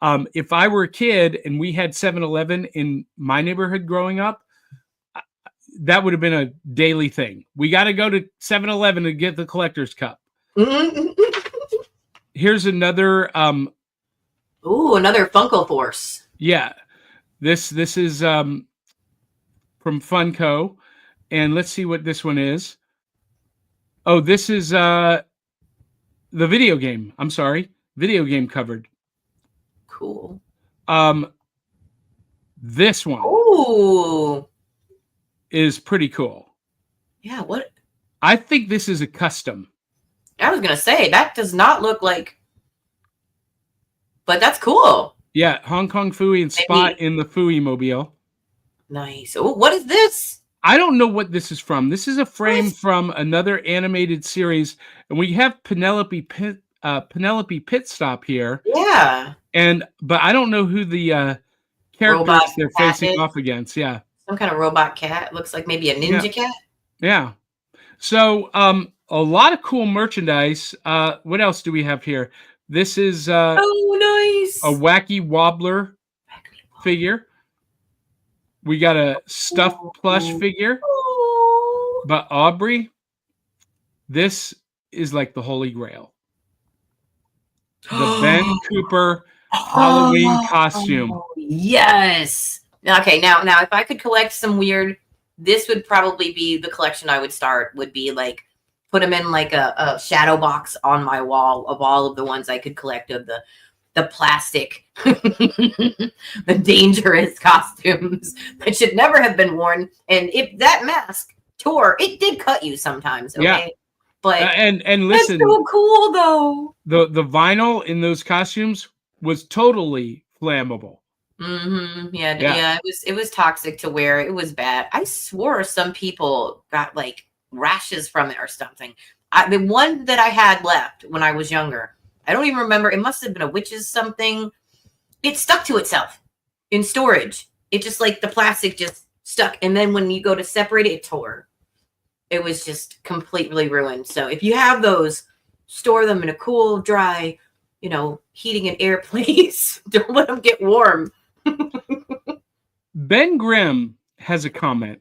Speaker 1: If I were a kid and we had 7-Eleven in my neighborhood growing up, that would have been a daily thing. We got to go to 7-Eleven to get the collector's cup. Here's another. Another
Speaker 2: Funko Force.
Speaker 1: Yeah, this is from Funko, and let's see what this one is. Oh, this is the video game. I'm sorry, video game covered.
Speaker 2: Cool.
Speaker 1: This one.
Speaker 2: Ooh.
Speaker 1: Is pretty cool.
Speaker 2: Yeah, what?
Speaker 1: I think this is a custom.
Speaker 2: I was going to say, that does not look like... But that's cool.
Speaker 1: Yeah, Hong Kong Phooey and Spot in the Phooey mobile.
Speaker 2: Nice. Oh, what is this?
Speaker 1: I don't know what this is from. This is a frame from another animated series. And we have Penelope Pitstop here.
Speaker 2: Yeah.
Speaker 1: But I don't know who the characters they're facing off against. Yeah.
Speaker 2: Some kind of robot cat. Looks like maybe a ninja cat.
Speaker 1: Yeah. So a lot of cool merchandise. What else do we have here? This is
Speaker 2: nice.
Speaker 1: A Wacky Wobbler figure. We got a stuffed plush figure. But Aubrey, this is like the Holy Grail. The Ben Cooper Halloween costume.
Speaker 2: Yes. Okay, now if I could collect some weird, this would probably be the collection I would start, would be like, put them in like a shadow box on my wall of all of the ones I could collect of the plastic, the dangerous costumes that should never have been worn. And if that mask tore, it did cut you sometimes, okay? Yeah. But
Speaker 1: and listen,
Speaker 2: that's so cool though.
Speaker 1: The vinyl in those costumes was totally flammable.
Speaker 2: Yeah, it was toxic to wear. It was bad. I swore some people got like rashes from it or something. The one that I had left when I was younger, I don't even remember. It must have been a witch's something. It stuck to itself in storage. It just like the plastic just stuck. And then when you go to separate it, it tore. It was just completely ruined. So if you have those, store them in a cool, dry, heating and air place. Don't let them get warm.
Speaker 1: Ben Grimm has a comment.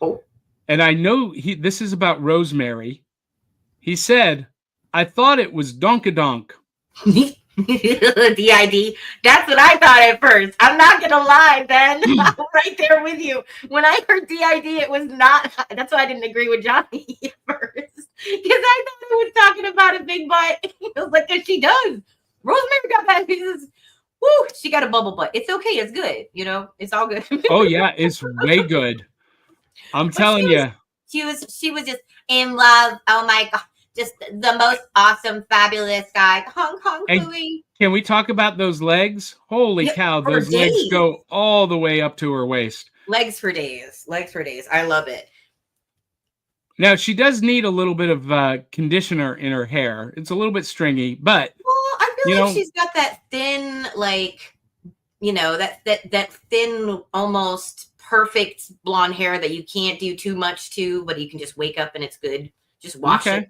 Speaker 2: Oh.
Speaker 1: And I know this is about Rosemary. He said, I thought it was Donkadonk.
Speaker 2: DID. That's what I thought at first. I'm not going to lie, Ben. I'm right there with you. When I heard DID, it was not. That's why I didn't agree with Johnny at first. Because I thought it was talking about a big butt. I was like, because she does. Rosemary got that. Woo, she got a bubble butt. It's okay. It's good. It's all good.
Speaker 1: Oh, yeah. It's way good. I'm telling you.
Speaker 2: She was just in love. Oh, my God. Just the most awesome, fabulous guy. Kong Phooey.
Speaker 1: Can we talk about those legs? Holy cow. Those legs go all the way up to her waist.
Speaker 2: Legs for days. I love it.
Speaker 1: Now, she does need a little bit of conditioner in her hair. It's a little bit stringy, but...
Speaker 2: Well, I feel like she's got that thin, that thin, almost perfect blonde hair that you can't do too much to, but you can just wake up and it's good. Just wash it.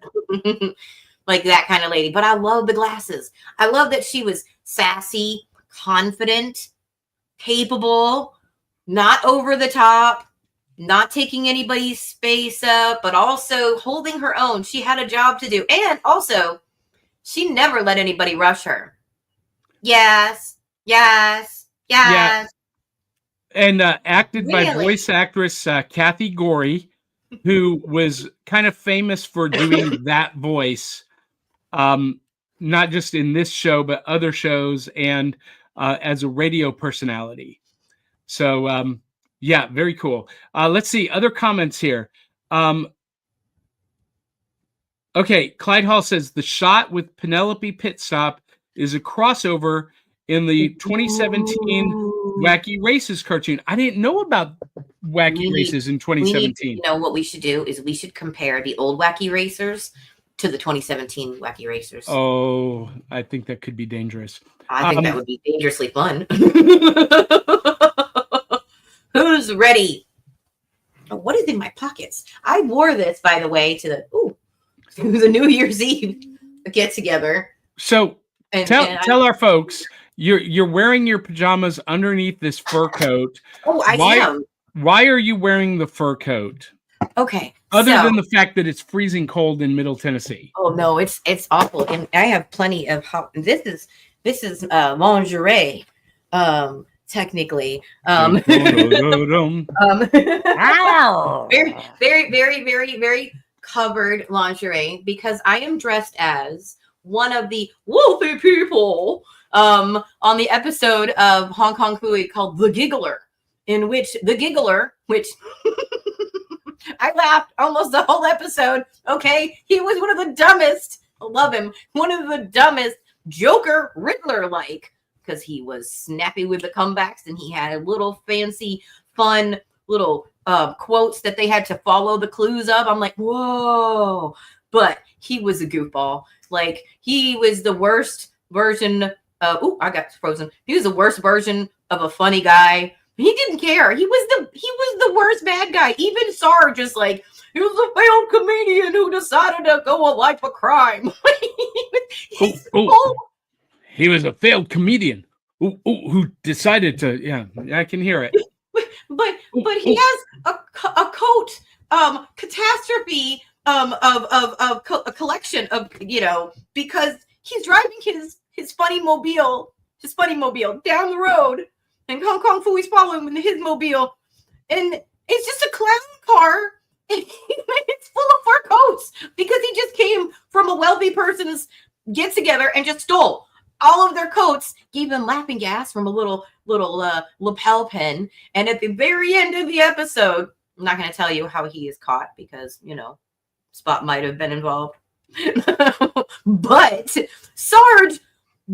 Speaker 2: Like that kind of lady. But I love the glasses. I love that she was sassy, confident, capable, not over the top, not taking anybody's space up, but also holding her own. She had a job to do. And also, she never let anybody rush her. Yes.
Speaker 1: Yeah. And acted by voice actress Kathy Gorey, who was kind of famous for doing that voice, not just in this show, but other shows, and as a radio personality. So, yeah, very cool. Let's see, other comments here. Okay, Clyde Hall says, the shot with Penelope Pitstop is a crossover in the 2017 Wacky Races cartoon. I didn't know about Wacky Races in 2017.
Speaker 2: You know what we should do is we should compare the old Wacky Racers to the 2017 Wacky Racers.
Speaker 1: Oh, I think that could be dangerous.
Speaker 2: I think that would be dangerously fun. Who's ready? Oh, what is in my pockets? I wore this, by the way, to the New Year's Eve get together.
Speaker 1: So tell our folks, you're wearing your pajamas underneath this fur coat.
Speaker 2: Oh, I am.
Speaker 1: Why are you wearing the fur coat?
Speaker 2: Okay.
Speaker 1: Other than the fact that it's freezing cold in Middle Tennessee.
Speaker 2: Oh no, it's awful, and I have plenty of hot. This is lingerie, technically. Very covered lingerie, because I am dressed as one of the wolfy people on the episode of Hong Kong Phooey called The Giggler, in which The Giggler, which I laughed almost the whole episode. Okay, he was one of the dumbest. I love him. One of the dumbest Joker Riddler-like, because he was snappy with the comebacks, and he had little fancy, fun little quotes that they had to follow the clues of. I'm like, whoa! But he was a goofball. Like, he was the worst version. I got frozen. He was the worst version of a funny guy. He didn't care. He was the worst bad guy. Even Sarge is like, he was a failed comedian who decided to go a life of crime.
Speaker 1: He was a failed comedian who decided to. Yeah, I can hear it.
Speaker 2: But he has a coat catastrophe of a collection of, because he's driving his funny mobile down the road. And Kong Phooey's following with his mobile, and it's just a clown car, and it's full of fur coats, because he just came from a wealthy person's get together and just stole all of their coats, gave them laughing gas from a little lapel pin, and at the very end of the episode, I'm not going to tell you how he is caught, because Spot might have been involved, but Sarge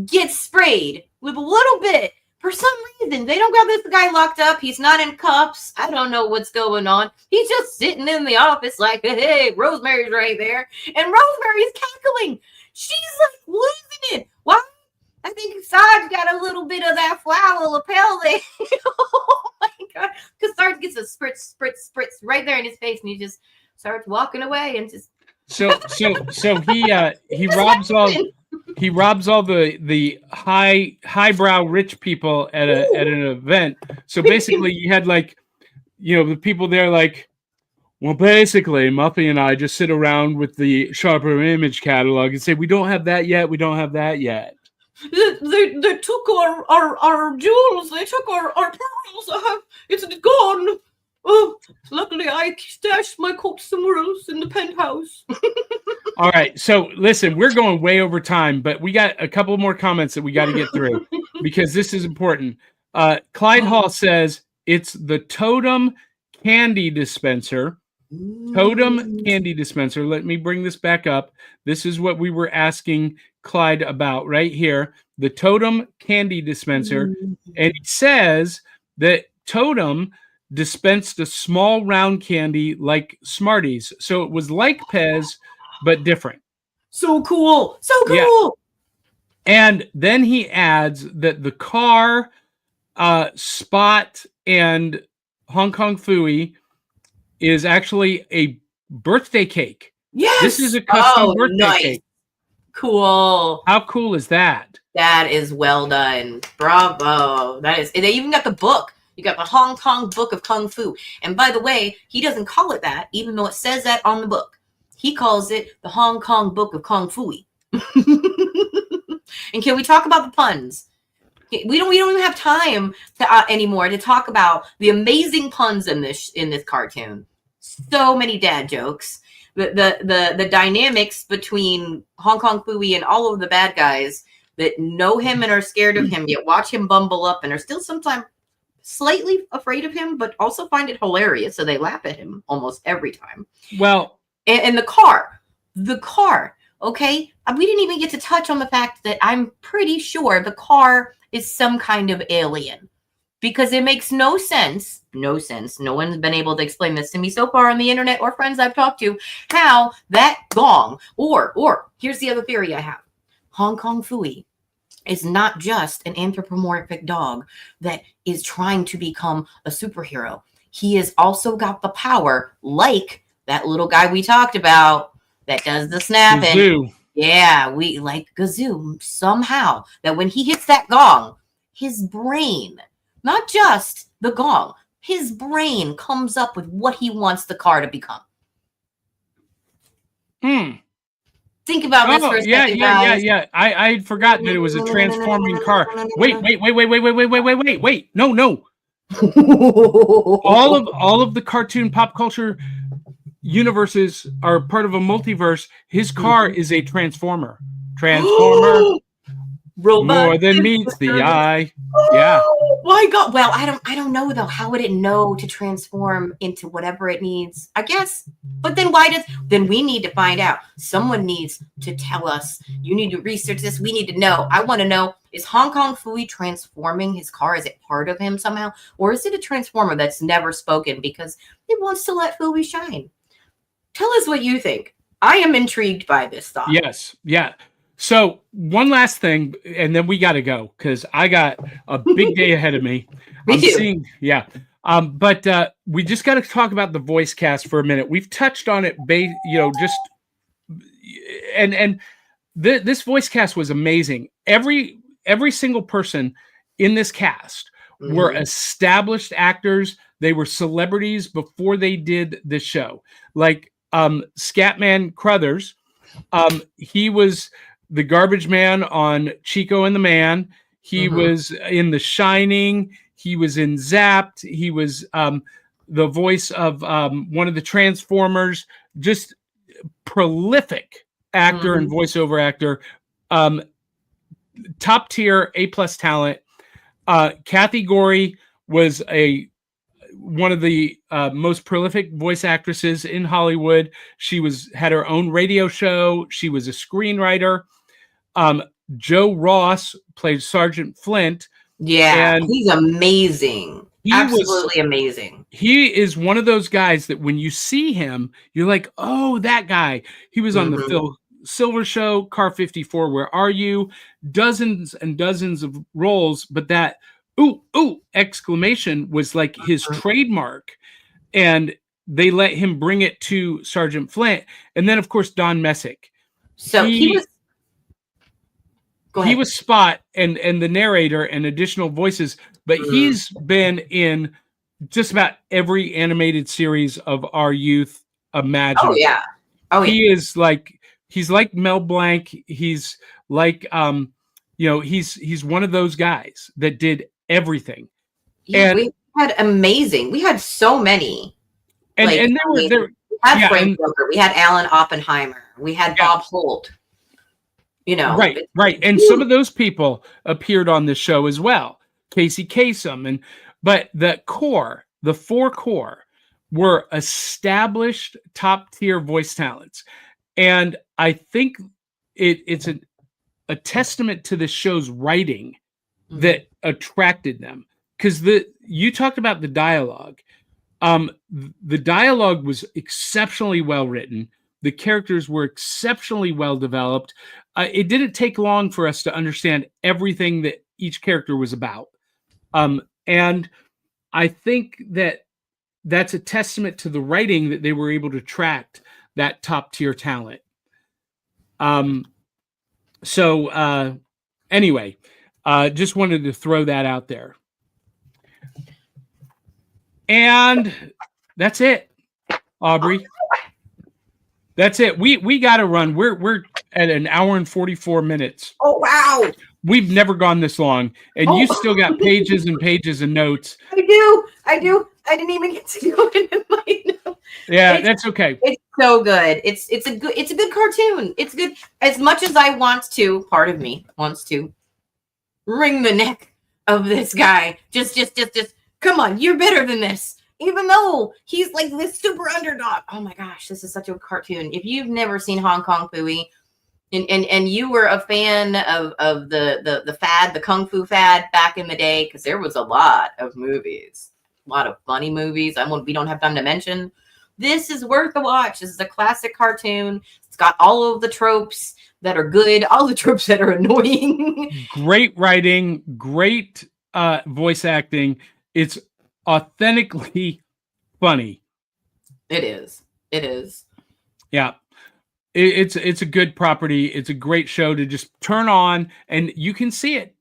Speaker 2: gets sprayed with a little bit. For some reason, they don't got this guy locked up. He's not in cuffs. I don't know what's going on. He's just sitting in the office like, hey, Rosemary's right there. And Rosemary's cackling. She's like losing it. Why? I think Sarge got a little bit of that flower lapel there. Oh my God. Because Sarge gets a spritz right there in his face, and he just starts walking away and just.
Speaker 1: So he robs all. He robs all the highbrow rich people at an event. So basically, you had the people there like, well, basically, Muffy and I just sit around with the Sharper Image catalog and say, we don't have that yet. We don't have that yet.
Speaker 2: They took our jewels. They took our pearls. It's gone. Oh, luckily I stashed my coat somewhere else in the penthouse.
Speaker 1: All right, so listen, we're going way over time, but we got a couple more comments that we got to get through because this is important. Clyde Hall says it's the Totem Candy Dispenser. Totem Candy Dispenser. Let me bring this back up. This is what we were asking Clyde about right here. The Totem Candy Dispenser. And he says that Totem dispensed a small round candy like Smarties. So it was like Pez, but different.
Speaker 2: So cool.
Speaker 1: Yeah. And then he adds that the car, Spot, and Hong Kong Phooey is actually a birthday cake.
Speaker 2: Yes.
Speaker 1: This is a custom birthday cake.
Speaker 2: Cool.
Speaker 1: How cool is that?
Speaker 2: That is well done. Bravo. That is. They even got the book. You got the Hong Kong Book of Kung Fu. And by the way, he doesn't call it that, even though it says that on the book. He calls it the Hong Kong Book of Kong Phooey. And can we talk about the puns? We don't even have time to, anymore to talk about the amazing puns in this cartoon. So many dad jokes. The dynamics between Hong Kong Phooey and all of the bad guys that know him and are scared of him, yet watch him bumble up and are still sometimes slightly afraid of him, but also find it hilarious. So they laugh at him almost every time.
Speaker 1: Well,
Speaker 2: and the car, okay? We didn't even get to touch on the fact that I'm pretty sure the car is some kind of alien, because it makes no sense. No sense. No one's been able to explain this to me so far on the internet or friends I've talked to, how that gong, or here's the other theory I have. Hong Kong Phooey is not just an anthropomorphic dog that is trying to become a superhero. He has also got the power, like that little guy we talked about that does the snapping.
Speaker 1: Gazoo.
Speaker 2: Yeah, we like Gazoo somehow, that when he hits that gong, his brain, not just the gong, his brain comes up with what he wants the car to become. Think about this for a second, guys.
Speaker 1: Yeah. I had forgotten that it was a transforming car. Wait. No. all of the cartoon pop culture universes are part of a multiverse. His car is a transformer. More than meets the eye. Yeah.
Speaker 2: Oh my God. Well, I don't know though. How would it know to transform into whatever it needs? I guess. But then then we need to find out. Someone needs to tell us. You need to research this. We need to know. I want to know, is Hong Kong Phooey transforming his car? Is it part of him somehow? Or is it a transformer that's never spoken because it wants to let Phooey shine? Tell us what you think. I am intrigued by this thought.
Speaker 1: Yes. Yeah. So one last thing, and then we got to go because I got a big day ahead of me.
Speaker 2: Me too.
Speaker 1: But we just got to talk about the voice cast for a minute. We've touched on it, this voice cast was amazing. Every single person in this cast were established actors. They were celebrities before they did the show. Like Scatman Crothers, he was the garbage man on Chico and the Man. He was in The Shining. He was in Zapped. He was the voice of one of the Transformers. Just prolific actor and voiceover actor. Top tier, A+ talent. Kathy Gorey was one of the most prolific voice actresses in Hollywood. She had her own radio show. She was a screenwriter. Joe Ross played Sergeant Flint.
Speaker 2: Yeah, and he's amazing. Absolutely amazing.
Speaker 1: He is one of those guys that when you see him, you're like, oh, that guy. He was on the Phil Silver Show, Car 54, Where Are You? Dozens and dozens of roles, but that ooh exclamation was like his trademark. And they let him bring it to Sergeant Flint. And then, of course, Don Messick.
Speaker 2: So he
Speaker 1: was Spot and the narrator and additional voices, but he's been in just about every animated series of our youth imaginable. He's like Mel Blanc. He's like he's one of those guys that did everything.
Speaker 2: Yeah, and we had so many.
Speaker 1: And
Speaker 2: we had Frank Welker, we had Alan Oppenheimer, we had Bob Holt.
Speaker 1: Right. And some of those people appeared on the show as well. Casey Kasem. But the four core were established top tier voice talents. And I think it's a testament to the show's writing that attracted them. Because you talked about the dialogue. The dialogue was exceptionally well written. The characters were exceptionally well developed. It didn't take long for us to understand everything that each character was about. And I think that's a testament to the writing that they were able to attract that top tier talent.
Speaker 2: So
Speaker 1: anyway, just wanted to throw that out there. And that's it, Aubrey. That's it. We got to run. We're at an hour and 44 minutes.
Speaker 2: Oh, wow.
Speaker 1: We've never gone this long, and you still got pages and pages of notes.
Speaker 2: I do. I didn't even get to go into my notes.
Speaker 1: Yeah, that's okay.
Speaker 2: It's so good. It's a good cartoon. It's good. As much as I want to, part of me wants to wring the neck of this guy. Just come on, you're better than this. Even though he's like this super underdog. Oh my gosh, this is such a cartoon. If you've never seen Hong Kong Phooey, and you were a fan of the fad, the Kung Fu fad back in the day, because there was a lot of movies, a lot of funny movies. We don't have time to mention. This is worth a watch. This is a classic cartoon. It's got all of the tropes that are good, all the tropes that are annoying.
Speaker 1: Great writing, great voice acting. It's authentically funny.
Speaker 2: It is.
Speaker 1: Yeah. It's a good property. It's a great show to just turn on, and you can see it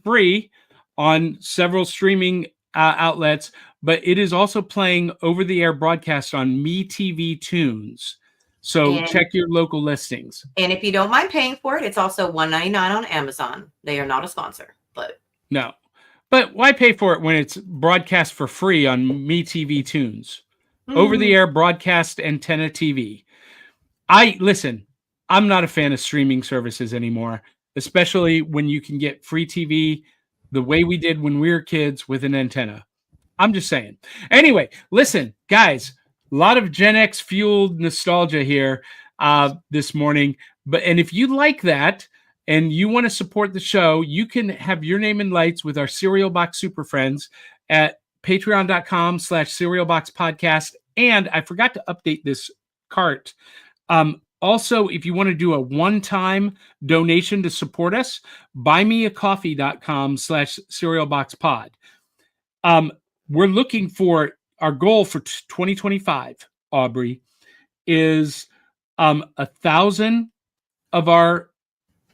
Speaker 1: free on several streaming outlets, but it is also playing over-the-air broadcast on MeTV Tunes. So check your local listings.
Speaker 2: And if you don't mind paying for it, it's also $1.99 on Amazon. They are not a sponsor, but
Speaker 1: no. But why pay for it when it's broadcast for free on MeTV Tunes? Over-the-air broadcast antenna TV. Listen, I'm not a fan of streaming services anymore, especially when you can get free TV the way we did when we were kids with an antenna. I'm just saying. Anyway, listen, guys, a lot of Gen X fueled nostalgia here this morning. And if you like that and you want to support the show, you can have your name in lights with our Cereal Box Super Friends at patreon.com/cerealboxpodcast. And I forgot to update this cart. Also, if you want to do a one-time donation to support us, buymeacoffee.com/cerealboxpod. We're looking for our goal for 2025, Aubrey, is 1,000 of our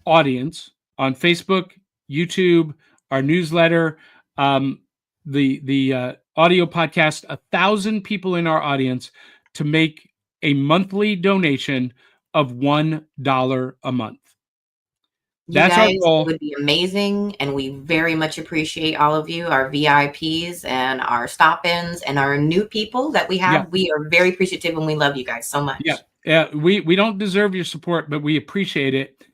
Speaker 1: audience on Facebook, YouTube, our newsletter, the audio podcast, 1,000 people in our audience to make a monthly donation of $1 a month. That's our goal.
Speaker 2: It would be amazing, and we very much appreciate all of you, our VIPs and our stop-ins and our new people that we have. Yeah. We are very appreciative, and we love you guys so much.
Speaker 1: Yeah. We don't deserve your support, but we appreciate it.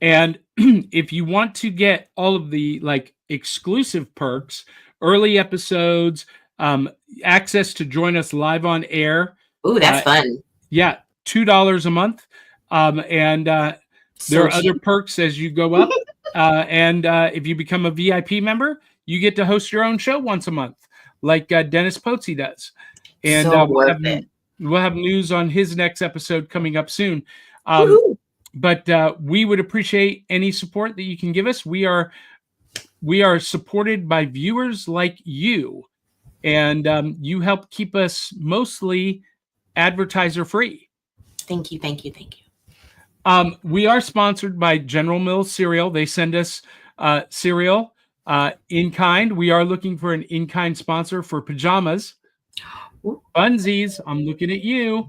Speaker 1: And if you want to get all of the exclusive perks, early episodes, access to join us live on air.
Speaker 2: Ooh, that's fun.
Speaker 1: Yeah, $2 a month. And there are other perks as you go up. And if you become a VIP member, you get to host your own show once a month, like Dennis Pozzi does. And we'll have news on his next episode coming up soon. But we would appreciate any support that you can give us. We are supported by viewers like you, and you help keep us mostly advertiser free.
Speaker 2: Thank you.
Speaker 1: We are sponsored by General Mills Cereal. They send us cereal in kind. We are looking for an in-kind sponsor for pajamas. Bunsies, I'm looking at you.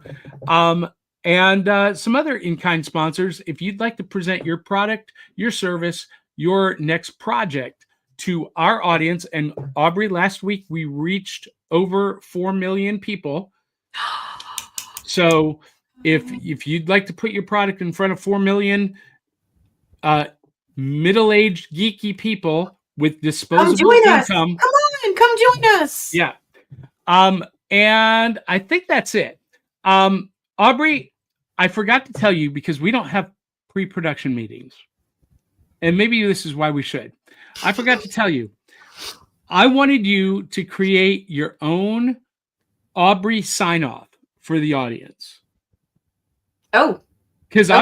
Speaker 1: And some other in-kind sponsors. If you'd like to present your product, your service, your next project to our audience. And Aubrey, last week we reached over 4 million people. So if you'd like to put your product in front of 4 million middle-aged geeky people with disposable income,
Speaker 2: come join us.
Speaker 1: Yeah. And I think that's it. Aubrey, I forgot to tell you, because we don't have pre-production meetings, and maybe this is why we should. I forgot to tell you, I wanted you to create your own Aubrey sign-off for the audience.
Speaker 2: Oh,
Speaker 1: because I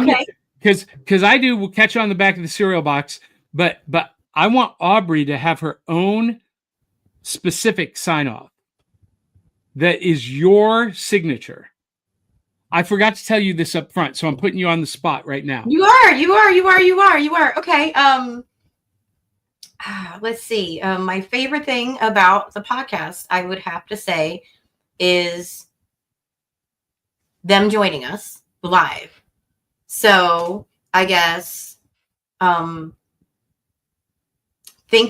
Speaker 1: do. We'll catch you on the back of the cereal box, but I want Aubrey to have her own specific sign-off that is your signature. I forgot to tell you this up front, so I'm putting you on the spot right now.
Speaker 2: You are. Okay. Let's see. My favorite thing about the podcast, I would have to say, is them joining us live. So I guess thank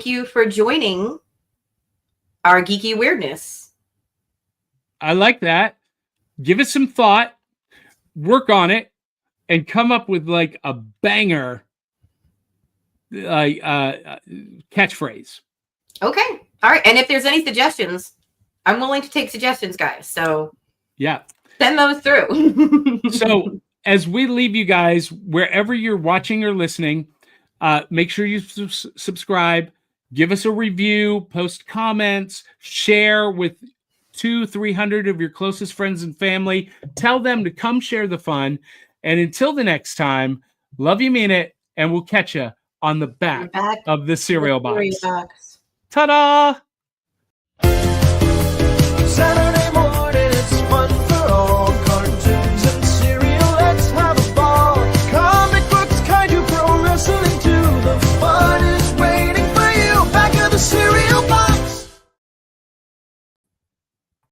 Speaker 2: you for joining our geeky weirdness.
Speaker 1: I like that. Give it some thought, work on it, and come up with like a banger catchphrase.
Speaker 2: Okay. All right. And if there's any suggestions, I'm willing to take suggestions, guys. So
Speaker 1: yeah,
Speaker 2: send those through.
Speaker 1: So as we leave you guys, wherever you're watching or listening, make sure you subscribe, give us a review, post comments, share with 200-300 of your closest friends and family. Tell them to come share the fun. And until the next time, love you, mean it, and we'll catch you on the back of the cereal box. Ta-da!